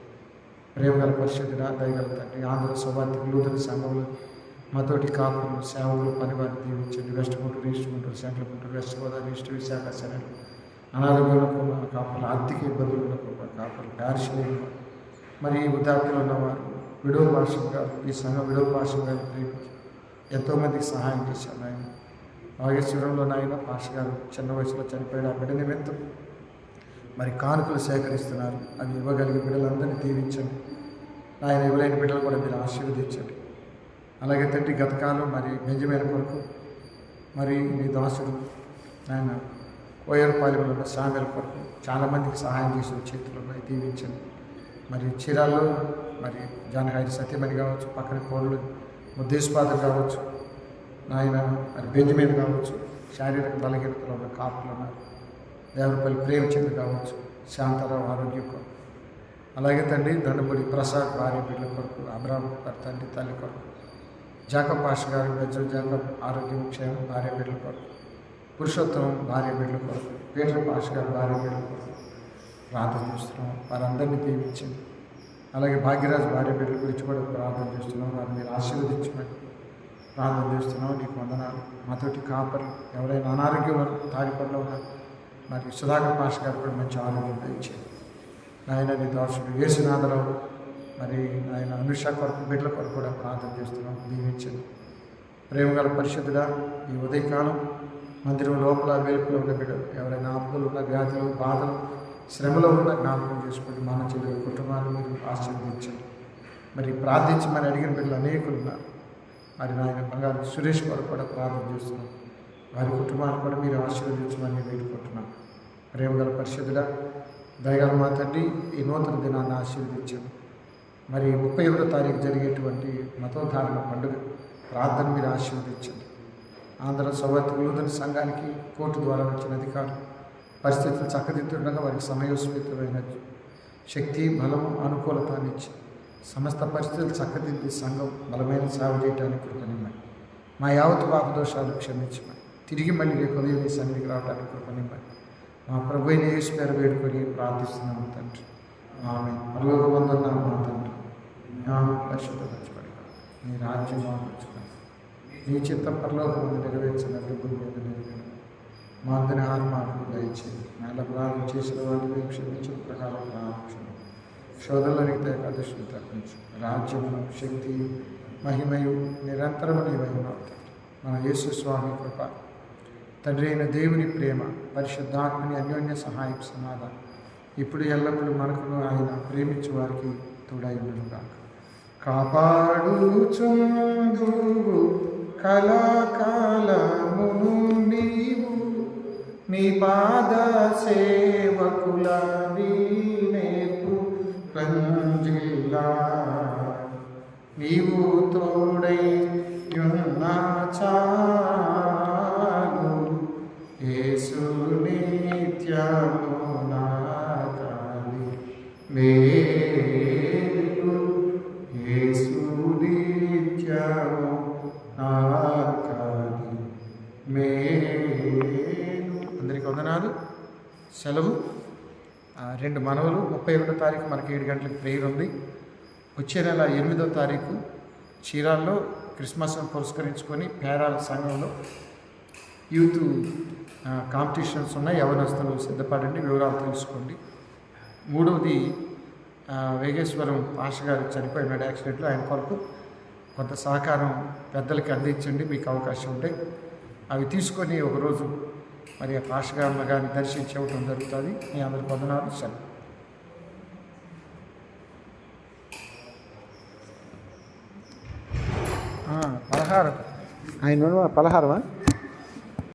ప్రేమగల పరిశుద్ధుడ దయగల తండ్రి ఆంధ్ర సౌభాగ్య నూతన సంఘంలో మాతోటి కాపులు సేవకులు పనివారిని దీవించండి. West Guntur east Guntur central Guntur west Godavari east Visakha సెనెట్ అనారోగ్యంలో ఉన్న కాపలు, ఆర్థిక ఇబ్బందులు ఉన్న కాపలు, ప్యారిష్లో ఉన్న మరి వృద్ధాప్యులు ఉన్నవారు, విడవ భాష గారు, ఈ సంఘం విడవ భాష గారు ప్రేమించి ఎంతోమందికి సహాయం చేశారు ఆయన. నాగేశ్వరంలో నాయన పాష గారు చిన్న వయసులో చనిపోయిన ఆ బిడ్డ నిమిత్తం మరి కానుకలు సేకరిస్తున్నారు. అవి ఇవ్వగలిగే బిడ్డలందరినీ దీవించండి. ఆయన ఇవ్వలేని బిడ్డలు కూడా మీరు ఆశీర్వదించండి. అలాగే తండ్రి గతకాలం మరి బెంజమైన కొరకు మరి మీ దాసుడు ఆయన కోయలపాలెంలో ఉన్న సామెల కొరకు చాలామందికి సహాయం చేసిన చేతులు ఉన్నాయి, దీవించండి. మరి చీరాల్లో మరి జానహాయి సత్యమణి కావచ్చు, పక్కన కోళ్ళు ముద్దేశ్పాదం కావచ్చు, నాయన మరి బెంజమైన కావచ్చు, శారీరక బలహీనతలో ఉన్న కాపులు ఉన్నారు. దేవరపల్లి ప్రేమచంద్ర కావచ్చు, శాంతారావు ఆరోగ్యం కొరకు, అలాగే తండ్రి దండపూడి ప్రసాద్ భార్య బిడ్డల కొరకు, అబ్రాహం గారి తండ్రి తల్లి కొరకు, జాకబ్ పాష గారు బెజ్జల్ జాకబ్ ఆరోగ్యం క్షేమం భార్య బిడ్డల కొరకు, పురుషోత్తమం భార్య బిడ్డల కొరకు, పీటర్ పాష గారు భార్య బిడ్డల కొరకు ప్రార్థన చేస్తున్నాం. వారందరినీ దీవించండి. అలాగే భాగ్యరాజు భార్య బిడ్డల గురించి కూడా ప్రార్థన చేస్తున్నాం. వారిని మీరు ఆశీర్వదించమని ప్రార్థన చేస్తున్నాం. నీకు వందనాలు. మాతోటి కాపర్లు ఎవరైనా అనారోగ్యం తాడిపడిలో ఉన్నారు, మరి సుధాకర్ పాష గారు కూడా మంచి ఆరోగ్యం ఇచ్చేది. నాయన నీ దాసుడు యేసునాథరావు మరి ఆయన అనుష కొరకు బిడ్డల కొరకు కూడా ప్రార్థన చేస్తున్నాం. దీవించండి. ప్రేమగల పరిశుద్ధుడా, ఈ ఉదయకాలం మందిరం లోపల వెలుపులో ఉన్న బిడ్డలు ఎవరైనా అప్పులు ఉన్న వ్యాధులు, బాధలు, శ్రమలో ఉన్న జ్ఞాపకం చేసుకోండి. మన చెల్లెల కుటుంబాన్ని మీరు ఆశీర్వదించండి. మరి ప్రార్థించమని అడిగిన బిడ్డలు అనేకులు ఉన్నారు. మరి నాయన బంగారు సురేష్ కొరకు కూడా ప్రార్థన చేస్తున్నాం. వారి కుటుంబాన్ని కూడా మీరు ఆశీర్వదించమని వేడుకుంటున్నాం. ప్రేమగల పరిశుద్ధుడా, దయగల మా తండ్రి, ఈ నూతన దినాన్ని ఆశీర్వదించండి. మరి 31వ తారీఖు జరిగేటువంటి మతోద్ధారణ పండుగ ప్రార్థన మీరు ఆశీర్వదించండి. ఆంధ్ర సౌవర్తి నూతన సంఘానికి కోర్టు ద్వారా వచ్చిన అధికారులు పరిస్థితులు చక్కదిద్దుండగా వారికి సమయోస్మితమైన శక్తి, బలము, అనుకూలతని ఇచ్చి సమస్త పరిస్థితులు చక్కదిద్ది సంఘం బలమైన సేవ చేయడానికి కృపనిమ్మని, మా యావత్ పాపదోషాలు క్షమించమని, తిరిగి మళ్ళీ రేపు ఉదయం మీ సన్నిధికి రావడానికి కృపనిమ్మని మా ప్రభు అయిన యేసు పేరు వేడుకొని ప్రార్థిస్తున్నాము తండ్రి. ఆమె పరలోకమందున్న మా తండ్రి, పరిశుద్ధపరచబడి నీ రాజ్యం మార్చుకొని నీ చిత్త పరలోకమందు నెరవేర్చినట్లు భూమి మీద నెరవేరు. మా అందరి ఆత్మకు దయచేసి నేల ప్రాణం చేసిన వాటిని క్షమించిన ప్రకారం ప్రారంభించు. శోధనలోనికి ఏకాదశిని తప్పించు. రాజ్యము, శక్తి, మహిమయు నిరంతరము నీవైనావు. మన యేసు స్వామి కృప, తండ్రి అయిన దేవుని ప్రేమ, పరిశుద్ధాత్మని అన్యోన్య సహాయం సమాధానం ఇప్పుడు ఎల్లప్పుడూ మనకును ఆయన ప్రేమించు వారికి తోడైండునుగా. కాపాడుచుందువు కళాకాలమును నీవు నీ పాద సేవకుల నేర్పు రంజిల్లా. నీవు తోడై యున్నా చాలు యేసు నిత్యము నాకాలి మేలు యేసు నిత్యము నాకాలి మేలు. అందరికీ వందనాలు. సెలవు. 2 మనవలు. 31వ తారీఖు మనకి 7 గంటలకు ప్రేయర్ ఉంది. వచ్చే నెల 8వ తారీఖు చీరాల్లో క్రిస్మస్ను పురస్కరించుకొని పేరాల సంఘంలో యూత్ కాంపిటీషన్స్ ఉన్నాయి. యవనస్తులు సిద్ధపడండి, వివరాలు తెలుసుకోండి. 3వది వేగేశ్వరం పాష గారు చనిపోయినాడు యాక్సిడెంట్లో. ఆయన కొరకు కొంత సహకారం పెద్దలకి అందించండి, మీకు అవకాశం ఉంటే అవి తీసుకొని ఒకరోజు మరి ఆ పాష గారిని దర్శించి ఇవ్వటం జరుగుతుంది. మీ అందరికి వందనాలు. సెలవు. పలహారం ఆయన పలహారమా?